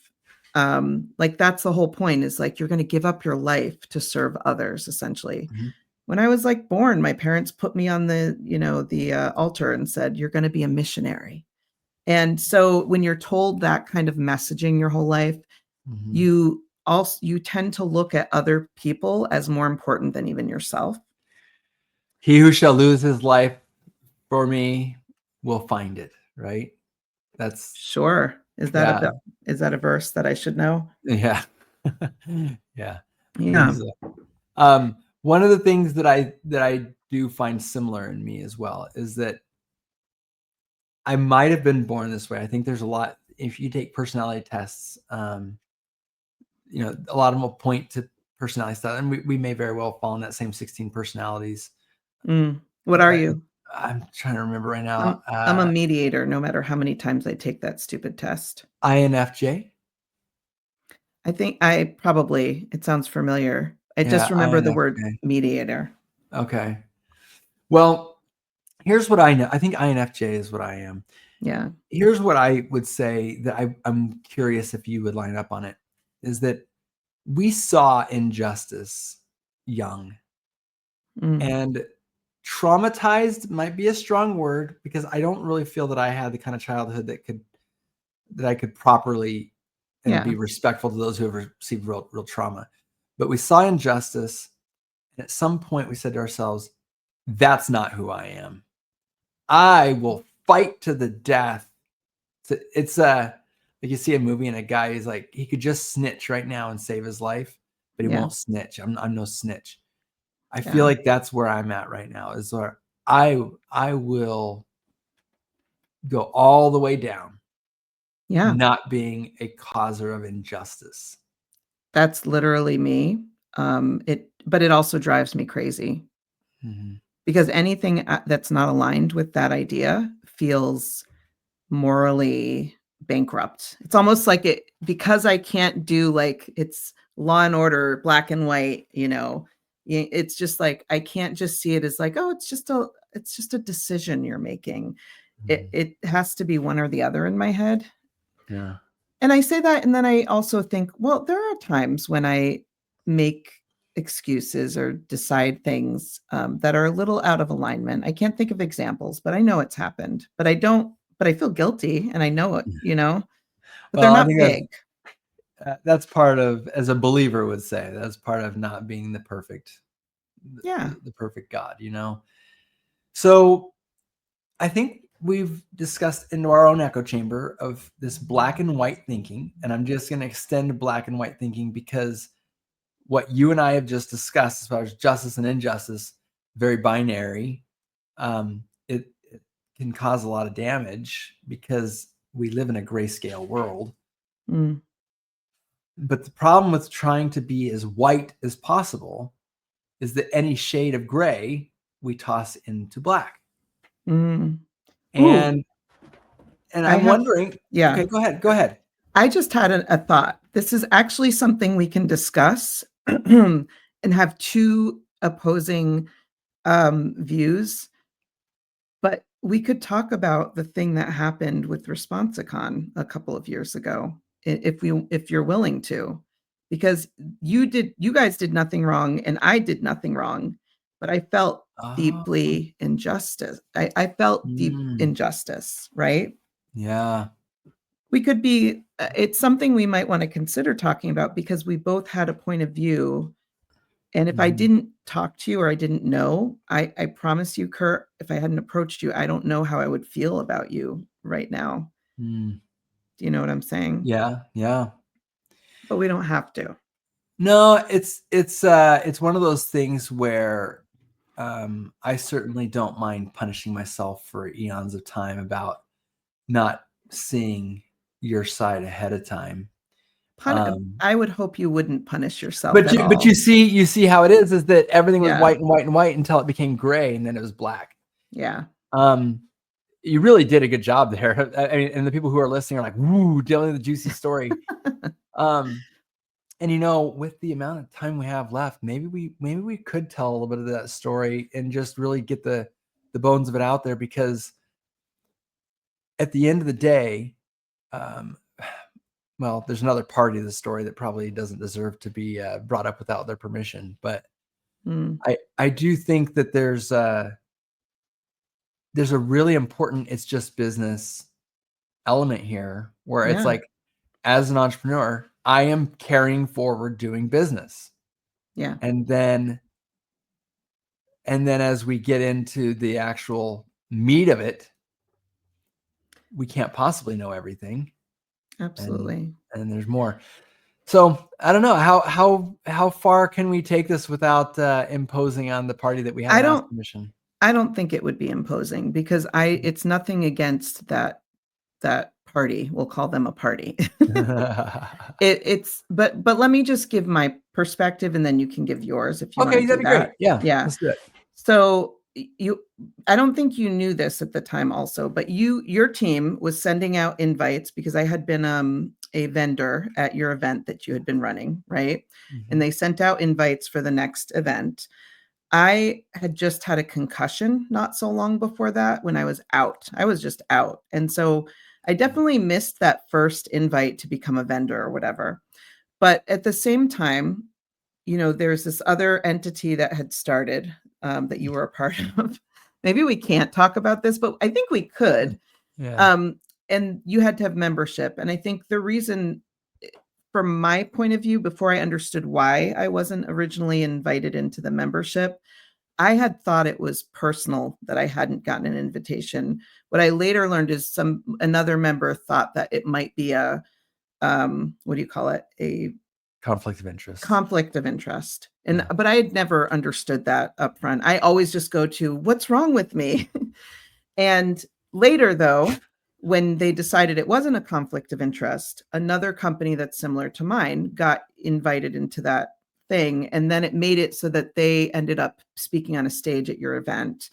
Like that's the whole point is like you're going to give up your life to serve others essentially. Mhm. When I was like born, my parents put me on the altar and said, "You're going to be a missionary." And so when you're told that kind of messaging your whole life, Mhm. you tend to look at other people as more important than even yourself. He who shall lose his life for me will find it. Right. That's Sure. yeah, Is that a verse that I should know? yeah, yeah. Yeah. There's one of the things that I do find similar in me as well is that I might have been born this way. I think there's a lot. If you take personality tests, a lot of them will point to personality stuff, and we may very well fall in that same 16 personalities. What are But you? I'm trying to remember right now. I'm a mediator no matter how many times I take that stupid test. INFJ. I think it sounds familiar. I just Yeah, remember the word INFJ. mediator. Okay. Well, here's what I know. I think INFJ is what I am. Yeah. Here's what I would say that I'm curious if you would line up on it is that we saw injustice young Mm. and traumatized might be a strong word because I don't really feel that I had the kind of childhood that I could properly and Yeah. be respectful to those who have received real trauma. But we saw injustice, and at some point we said to ourselves, "That's not who I am. I will fight to the death. It's like you see a movie and a guy is like, he could just snitch right now and save his life, but he Yeah. won't snitch. I'm no snitch. I feel Yeah. like that's where I'm at right now, is where I will go all the way down, Yeah. not being a causer of injustice. That's literally me. But it also drives me crazy Mhm. because anything that's not aligned with that idea feels morally bankrupt. It's almost like because I can't do like it's Law and Order, black and white, it's just like I can't just see it as like, oh, it's just a decision you're making. Mhm. It has to be one or the other in my head. Yeah. And I say that, and then I also think, well, there are times when I make excuses or decide things that are a little out of alignment. I can't think of examples, but I know it's happened. But I feel guilty, and I know it, but they're Well, I not think big. that's part of, as a believer would say, that's part of not being the perfect Yeah. God. So I think we've discussed into our own echo chamber of this black and white thinking, and I'm just going to extend black and white thinking because what you and I have just discussed as far as justice and injustice, very binary. It can cause a lot of damage because we live in a grayscale world. Mm. But the problem with trying to be as white as possible is that any shade of gray we toss into black. Mm. Ooh, And I I'm have, wondering, yeah. okay, go ahead. I just had a thought. This is actually something we can discuss and have two opposing views. But we could talk about the thing that happened with Responsicon a couple of years ago, if you're willing to, because you guys did nothing wrong and I did nothing wrong, but I felt Oh, deeply injustice. I felt deep injustice, right? yeah. We could be, it's something we might want to consider talking about because we both had a point of view. And if I Mhm. didn't talk to you or I didn't know, I promise you, Curt, if I hadn't approached you, I don't know how I would feel about you right now. Mm. Do you know what I'm saying? Yeah, yeah. But we don't have to. No, it's one of those things where I certainly don't mind punishing myself for eons of time about not seeing your side ahead of time. Um, I would hope you wouldn't punish yourself but at you all. see how it is that everything was Yeah. white and white and white until it became gray and then it was black. Yeah. Um, you really did a good job there. I mean, and the people who are listening are like, "Woo, telling the juicy story." Um, and with the amount of time we have left, maybe we could tell a little bit of that story and just really get the bones of it out there, because at the end of the day, um, well, there's another party of the story that probably doesn't deserve to be brought up without their permission. But Mm. I do think that there's a really important it's just business element here, where it's Yeah. like, as an entrepreneur, I am carrying forward doing business. Yeah. And then as we get into the actual meat of it, we can't possibly know everything. And Absolutely. there's more. So I don't know how far can we take this without imposing on the party that we I haven't asked don't permission. I don't think it would be imposing because it's nothing against that party. We'll call them a party. But let me just give my perspective and then you can give yours if you wanna Okay, that'd do be great. that. Yeah, Yeah. let's do it. So you I don't think you knew this at the time also, but your team was sending out invites because I had been a vendor at your event that you had been running, right? And Mhm. they sent out invites for the next event. I had just had a concussion not so long before that when I was out. I was just out. And so I definitely missed that first invite to become a vendor or whatever. But at the same time, there's this other entity that had started that you were a part of. Maybe we can't talk about this, but I think we could. Yeah. Um, and you had to have membership. And I think the reason, from my point of view, before I understood why I wasn't originally invited into the membership, I had thought it was personal that I hadn't gotten an invitation. What I later learned is another member thought that it might be a, what do you call it? A Conflict of interest. conflict of interest. But I had never understood that up front. I always just go to, what's wrong with me? And later, though, when they decided it wasn't a conflict of interest, another company that's similar to mine got invited into that thing. And then it made it so that they ended up speaking on a stage at your event.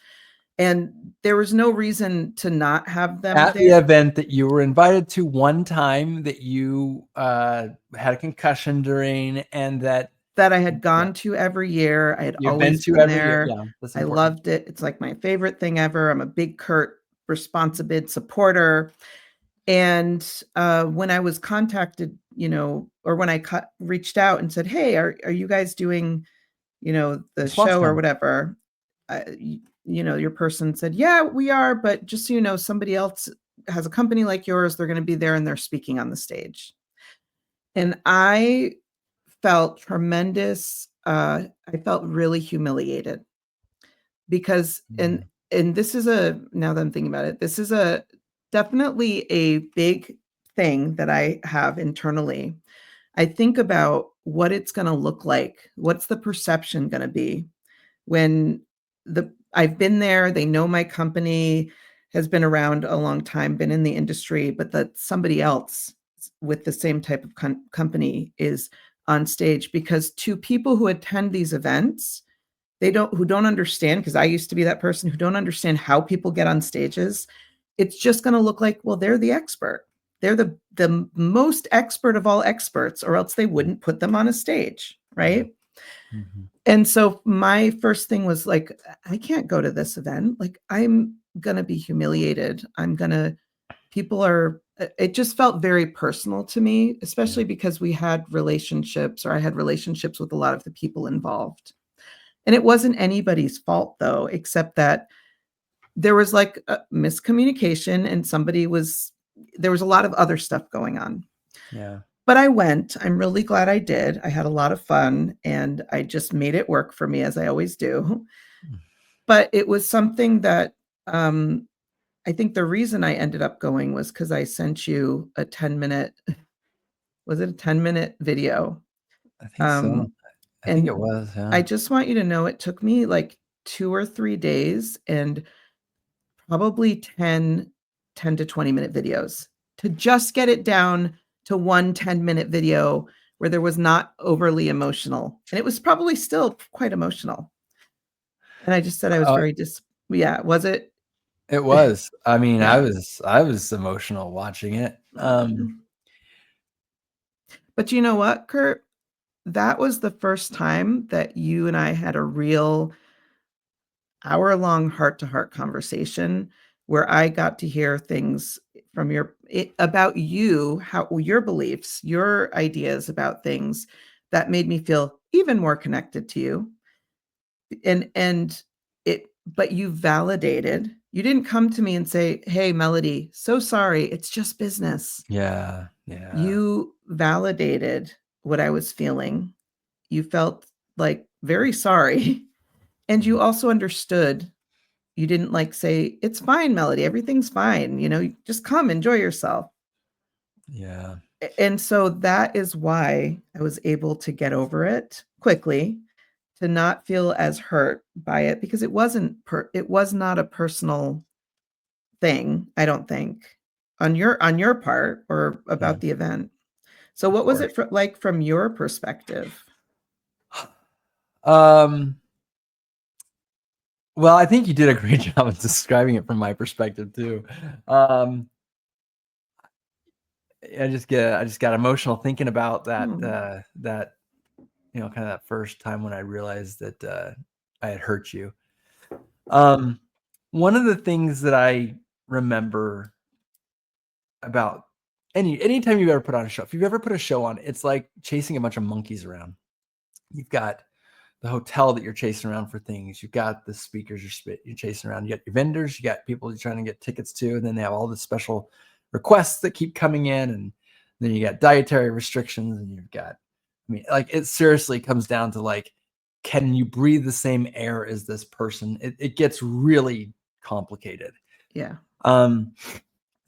And there was no reason to not have them At there. the event that you were invited to one time that you had a concussion during, and that I had gone to every year. I had you've been always to been every year. there. Yeah, that's I important. loved it. It's like my favorite thing ever. I'm a big Curt Responsibid supporter. And when I was contacted, or when I reached out and said, "Hey, are you guys doing, the This show or time. whatever?" Your person said, "Yeah, we are, but just so you know, somebody else has a company like yours. They're going to be there and they're speaking on the stage." And I felt tremendous. I felt really humiliated because, and this is now that I'm thinking about it, this is definitely a big thing that I have internally. I think about what it's going to look like. What's the perception going to be when I've been there, they know my company has been around a long time, been in the industry, but that somebody else with the same type of company is on stage. Because to people who attend these events, who don't understand, because I used to be that person who don't understand how people get on stages, it's just going to look like, well, they're the expert. They're the most expert of all experts, or else they wouldn't put them on a stage, right? Mm-hmm. And so my first thing was like, I can't go to this event. Like, I'm going to be humiliated. It just felt very personal to me, especially because I had relationships with a lot of the people involved. And it wasn't anybody's fault, though, except that there was like a miscommunication and there was a lot of other stuff going on. Yeah. But I went. I'm really glad I did. I had a lot of fun and I just made it work for me, as I always do. But it was something that I think the reason I ended up going was because I sent you a 10-minute, was it a 10-minute video? I think so. I think And it was. Yeah. I just want you to know it took me like 2 or 3 days and probably 10 to 20-minute videos to just get it down to one 10-minute video where there was not overly emotional. And it was probably still quite emotional. And I just said I was yeah, was it? It was. I mean, Yeah. I was emotional watching it. But you know what, Curt? That was the first time that you and I had a real hour-long heart-to-heart conversation where I got to hear things from about you, how your beliefs, your ideas about things that made me feel even more connected to you. But you validated. You didn't come to me and say, "Hey, Melody, so sorry, it's just business." Yeah. Yeah. You validated what I was feeling. You felt like very sorry. And you also understood. You didn't like say, "It's fine, Melody. Everything's fine. Just come enjoy yourself." Yeah. And so that is why I was able to get over it quickly, to not feel as hurt by it, because it was not a personal thing, I don't think, on your part or Yeah. about the event. So Of what was course. it like from your perspective? Well, I think you did a great job of describing it from my perspective too. I just got emotional thinking about that, Hmm. that, kind of that first time when I realized that, I had hurt you. One of the things that I remember about anytime you've ever put on a show, if you've ever put a show on, it's like chasing a bunch of monkeys around. You've got the hotel that you're chasing around for things. You've got the speakers you're chasing around. You got your vendors. You got people you're trying to get tickets to. And then they have all the special requests that keep coming in. And then you got dietary restrictions. And you've got, like, it seriously comes down to like can you breathe the same air as this person? It gets really complicated. Yeah.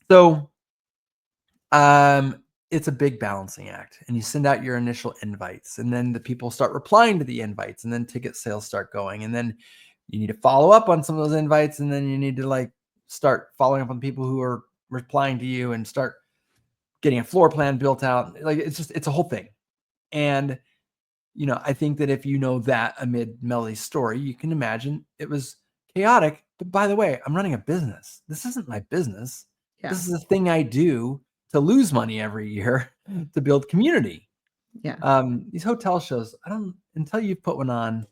So it's a big balancing act, and you send out your initial invites, and then the people start replying to the invites, and then ticket sales start going, and then you need to follow up on some of those invites, and then you need to like start following up on people who are replying to you and start getting a floor plan built out. Like it's a whole thing. And I think that if you know that amid Melody's story, you can imagine it was chaotic. But by the way, I'm running a business. This isn't my business. Yeah. This is a thing I do to lose money every year to build community. Yeah. These hotel shows, until you've put one on,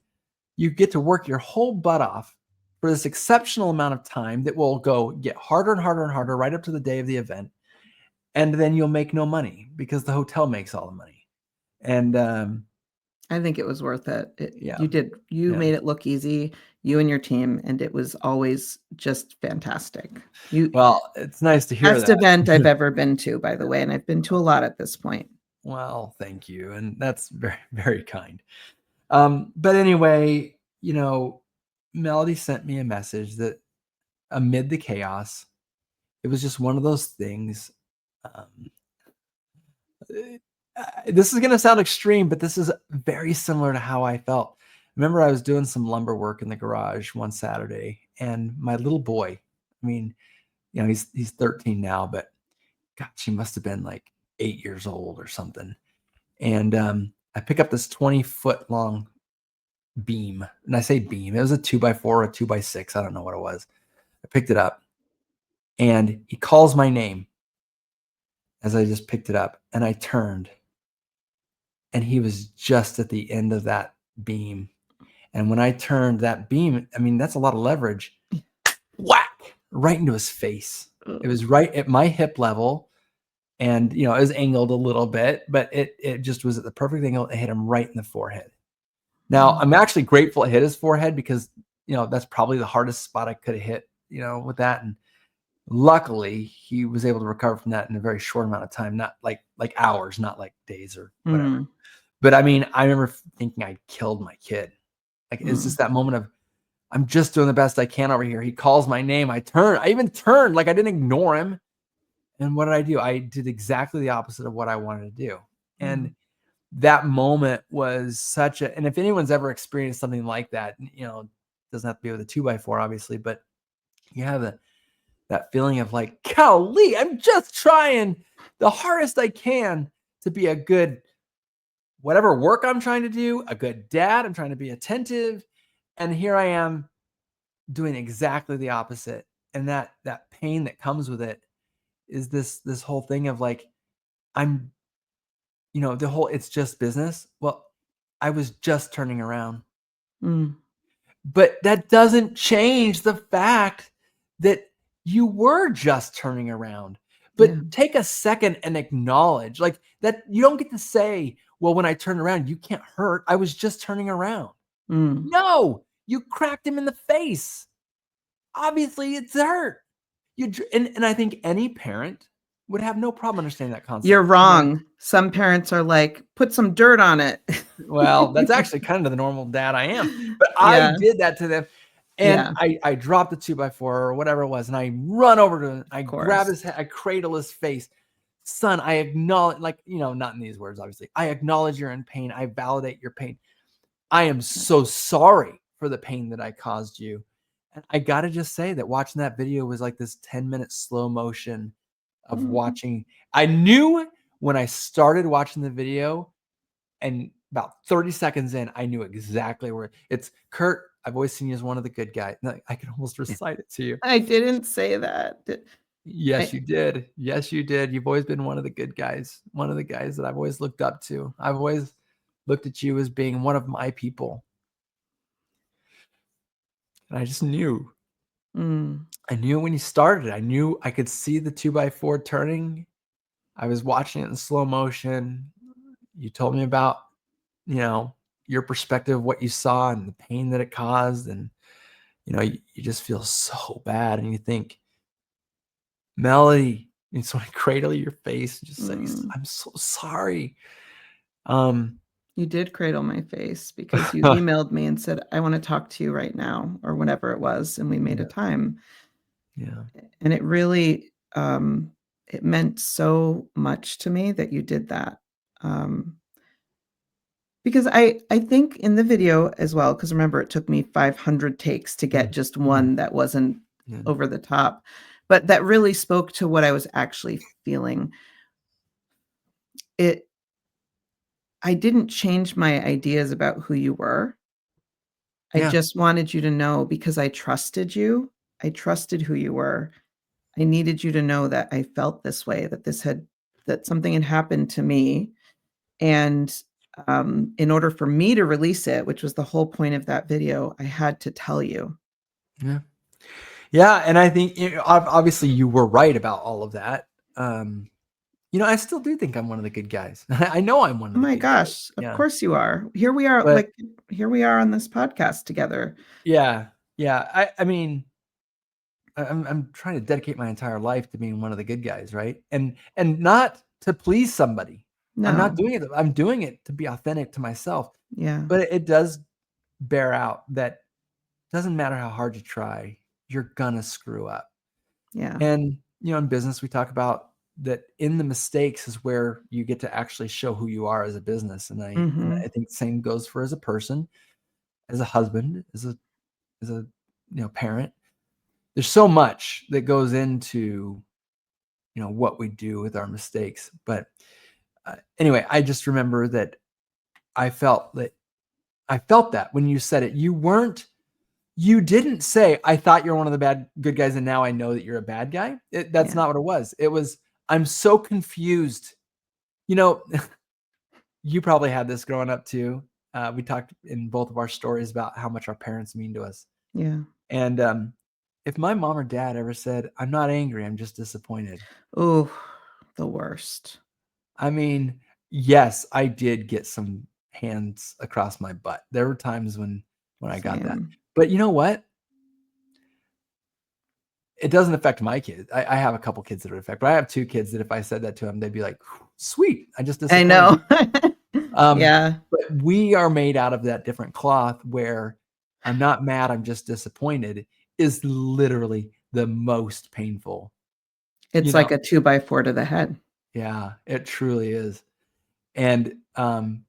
you get to work your whole butt off for this exceptional amount of time that will get harder and harder and harder right up to the day of the event. And then you'll make no money because the hotel makes all the money. And I think it was worth it. Yeah. You made it look easy, you and your team, and it was always just fantastic. Well, it's nice to hear Best that. event I've ever been to, by the way, and I've been to a lot at this point. Well, thank you. And that's very, very kind. But anyway, Melody sent me a message that amid the chaos, it was just one of those things. This is going to sound extreme, but this is very similar to how I felt. Remember, I was doing some lumber work in the garage one Saturday, and my little boy, he's 13 now, but God, she must have been like 8 years old or something. And I pick up this 20-foot long beam, and I say beam, it was a 2x4 or a 2x6. I don't know what it was. I picked it up, and he calls my name as I just picked it up, and I turned, and he was just at the end of that beam. And when I turned that beam, that's a lot of leverage. Whack! Right into his face. It was right at my hip level. And, it was angled a little bit, but it just was at the perfect angle. It hit him right in the forehead. Now, I'm actually grateful it hit his forehead because, that's probably the hardest spot I could have hit, with that. And luckily, he was able to recover from that in a very short amount of time, not like hours, not like days or whatever. But I remember thinking I killed my kid. Like, it's just that moment of, I'm just doing the best I can over here. He calls my name. I even turned, like I didn't ignore him. And what did I do? I did exactly the opposite of what I wanted to do. And that moment was and if anyone's ever experienced something like that, it doesn't have to be with a 2x4, obviously, but you have that feeling of like, golly, I'm just trying the hardest I can to be a good, whatever work I'm trying to do, a good dad. I'm trying to be attentive. And here I am doing exactly the opposite. And that pain that comes with it is this whole thing of like, I'm, the whole, it's just business. Well, I was just turning around. But that doesn't change the fact that you were just turning around. But take a second and acknowledge like that. You don't get to say, well, when I turn around, you can't hurt. I was just turning around. No, you cracked him in the face. Obviously, it's hurt. And I think any parent would have no problem understanding that concept. You're wrong. Some parents are like, put some dirt on it. Well, that's actually kind of the normal dad I am. But I did that to them. And I dropped the 2x4 or whatever it was. And I run over to him. I grab his head. I cradle his face. Son, I acknowledge, like, not in these words, obviously. I acknowledge you're in pain. I validate your pain. I am so sorry for the pain that I caused you. And I got to just say that watching that video was like this 10-minute slow motion of watching. I knew when I started watching the video, and about 30 seconds in, I knew exactly where it's Curt. I've always seen you as one of the good guys. I can almost recite it to you. I didn't say that. Yes, you did. Yes, you did. You've always been one of the good guys, one of the guys that I've always looked up to. I've always looked at you as being one of my people. And I just knew. I knew when you started. I knew I could see the 2x4 turning. I was watching it in slow motion. You told me about, your perspective, what you saw and the pain that it caused. And, you just feel so bad. And you think, Melody, you just want to cradle your face and just say, I'm so sorry. You did cradle my face because you emailed me and said, "I wanna talk to you right now," or whenever it was, and we made a Yeah. time. Yeah. And it really, it meant so much to me that you did that. Um, because I think in the video as well, because remember, it took me 500 takes to get Mm, just mm, one that wasn't yeah. over the top, but that really spoke to what I was actually feeling. It I didn't change my ideas about who you were. I Yeah. just wanted you to know because I trusted you. I trusted who you were. I needed you to know that I felt this way, that something had happened to me, and, in order for me to release it, which was the whole point of that video, I had to tell you. Yeah. Yeah, and I think, obviously you were right about all of that. Um, I still do think I'm one of the good guys. I know I'm one Oh of the my good guys. gosh, of Yeah. course you are. Here we are, But here we are on this podcast together. yeah, yeah. I mean, I'm trying to dedicate my entire life to being one of the good guys, right? And not to please somebody. I'm not No. doing it. I'm doing it to be authentic to myself. Yeah, But it does bear out that doesn't matter how hard you try, you're gonna screw up. yeah. And, in business, we talk about that in the mistakes is where you get to actually show who you are as a business. And I Mhm. think the same goes for as a person, as a husband, as a parent. There's so much that goes into, what we do with our mistakes. But anyway, I just remember that I felt that I felt that when you said it, you didn't say, I thought you're one of the good guys, and now I know that you're a bad guy. That's Yeah. not what it was. It was, I'm so confused. You know, you probably had this growing up too. We talked in both of our stories about how much our parents mean to us. Yeah. And if my mom or dad ever said, I'm not angry, I'm just disappointed. Ooh, the worst. I mean, yes, I did get some hands across my butt. There were times when I got that. Same. But you know what? It doesn't affect my kids. I have a couple kids that it affect, but I have 2 kids that if I said that to them, they'd be like, "Sweet, I just I disappointed you." know. Yeah. But we are made out of that different cloth where I'm not mad, I'm just disappointed is literally the most painful, you It's know? like a 2 by 4 to the head. Yeah, it truly is. And, and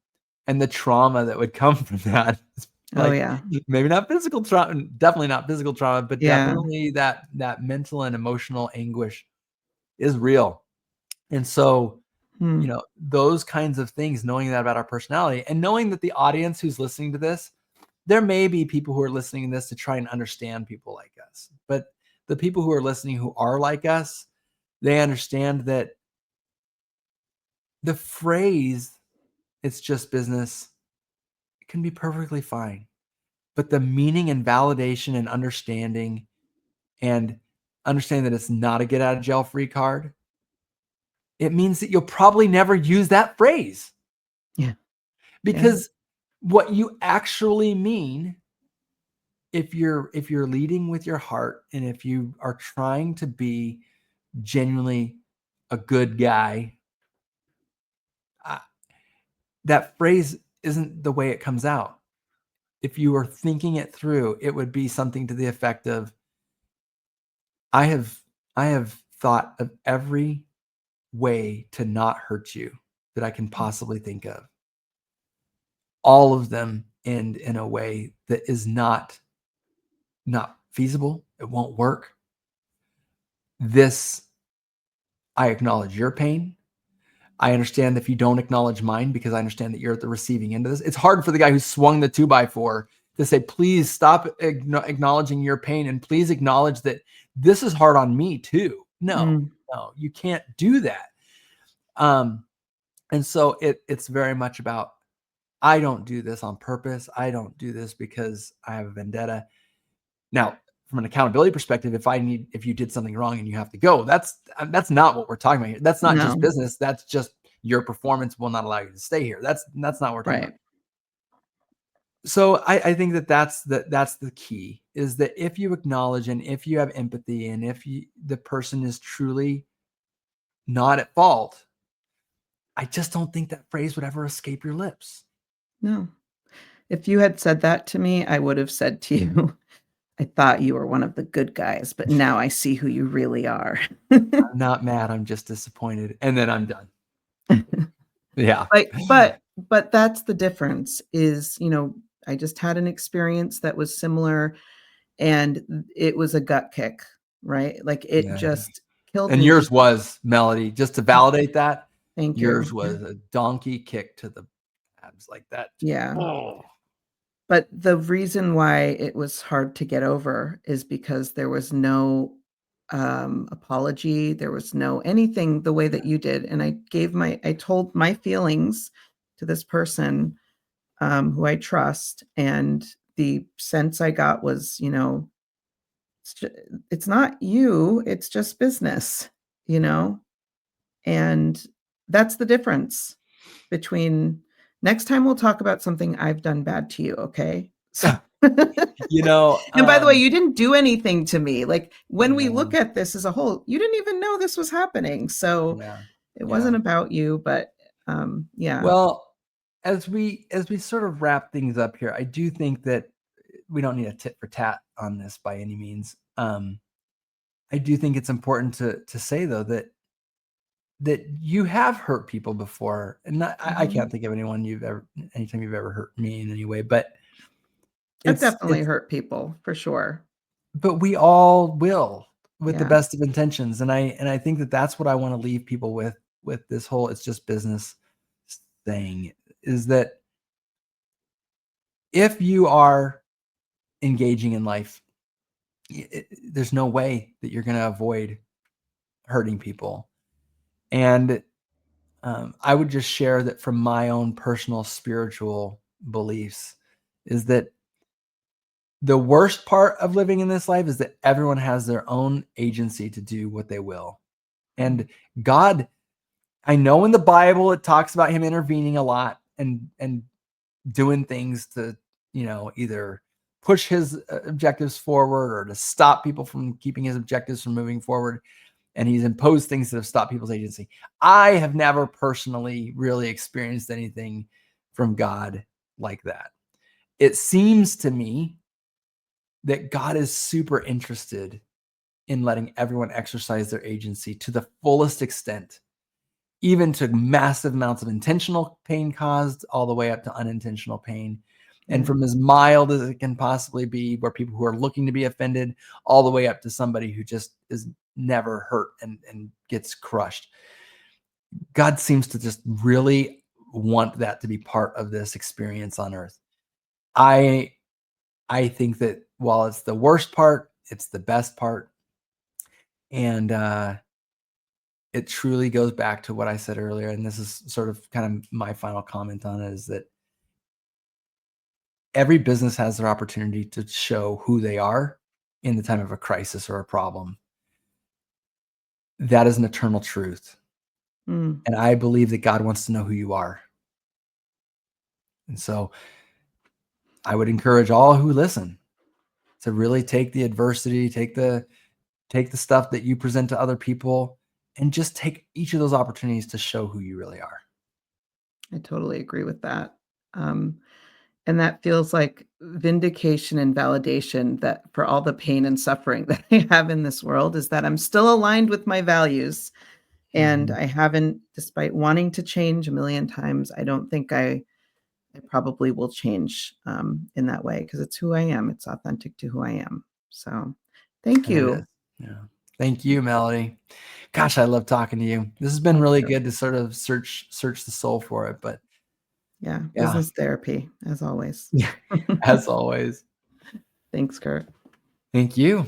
the trauma that would come from that is Oh, like, yeah. maybe not physical trauma, definitely not physical trauma, but Yeah. definitely that mental and emotional anguish is real. And so, Hmm. those kinds of things, knowing that about our personality and knowing that the audience who's listening to this, there may be people who are listening to this to try and understand people like us. But the people who are listening who are like us, they understand that the phrase, it's just business, can be perfectly fine. But the meaning and validation and and understanding that it's not a get out of jail free card, it means that you'll probably never use that phrase. Yeah. Yeah. Because what you actually mean, if you're leading with your heart and if you are trying to be genuinely a good guy, uh, that phrase isn't the way it comes out. If you were thinking it through, it would be something to the effect of, I have I have thought of every way to not hurt you that I can possibly think of. All of them end in a way that is not feasible. It won't work. This, I acknowledge your pain. I understand if you don't acknowledge mine because I understand that you're at the receiving end of this. It's hard for the guy who swung the 2 by 4 to say, please stop acknowledging your pain and please acknowledge that this is hard on me too. No, Mm. no, you can't do that. Um, and so it's very much about, I don't do this on purpose. I don't do this because I have a vendetta. Now, from an accountability perspective, if you did something wrong and you have to go, that's not what we're talking about here. That's not just No. business. That's just your performance will not allow you to stay here. That's not what we're talking about. Right. So I think that's the key, is that if you acknowledge and if you have empathy and if the person is truly not at fault, I just don't think that phrase would ever escape your lips. No. If you had said that to me, I would have said to you, "I thought you were one of the good guys, but now I see who you really are." I'm not mad, I'm just disappointed, and then I'm done. Yeah. But that's the difference is, I just had an experience that was similar, and it was a gut kick, right? Like, it Yeah. just killed And me yours because was, Melody, just to validate that, thank yours you. Yeah. was a donkey kick to the abs like that. Yeah. Oh. But the reason why it was hard to get over is because there was no, apology, there was no anything the way that you did, and I told my feelings to this person, who I trust, and the sense I got was, it's ju it's not you, it's just business, you know? And that's the difference between next time we'll talk about something I've done bad to you, okay? So You know, and by the way, you didn't do anything to me. Like, when we yeah, look at this as a whole, you didn't even know this was happening. So yeah, it yeah. wasn't about you, but, yeah. Well, as we sort of wrap things up here, I do think that we don't need a tit for tat on this by any means. I do think it's important to say though that you have hurt people before, and I Mhm. can't think of anytime you've ever hurt me in any way, but I've it's definitely it's hurt people for sure. but we all will with the Yeah, best of intentions, and I think that that's what I want to leave people with this whole it's just business thing is that if you are engaging in life, there's no way that you're going to avoid hurting people. And I would just share that from my own personal spiritual beliefs is that the worst part of living in this life is that everyone has their own agency to do what they will. mm, And God, I know in the Bible it talks about him intervening a lot and doing things to, either push his objectives forward or to stop people from keeping his objectives from moving forward. And he's imposed things that have stopped people's agency. I have never personally really experienced anything from God like that. It seems to me that God is super interested in letting everyone exercise their agency to the fullest extent, even to massive amounts of intentional pain caused all the way up to unintentional pain. And yeah, from as mild as it can possibly be, where people who are looking to be offended, all the way up to somebody who just is never hurt and gets crushed. God seems to just really want that to be part of this experience on earth. I I think that while it's the worst part, it's the best part. And it truly goes back to what I said earlier. And this is sort of kind of my final comment on it is that every business has their opportunity to show who they are in the time of a crisis or a problem. That is an eternal truth. mm, And I believe that God wants to know who you are. And so I would encourage all who listen to really take the adversity, take the stuff that you present to other people and just take each of those opportunities to show who you really are. I totally agree with that. Um, and that feels like vindication and validation that for all the pain and suffering that I have in this world is that I'm still aligned with my values. And Mhm. I haven't, despite wanting to change a million times, I don't think I probably will change, in that way because it's who I am. It's authentic to who I am. So, thank And it is. you. Yeah. Thank you, Melody. Gosh, I love talking to you. This has been Me really too. good to sort of search the soul for it. But Yeah, yeah, business therapy as always. as always. Thanks, Kurt. Thank you.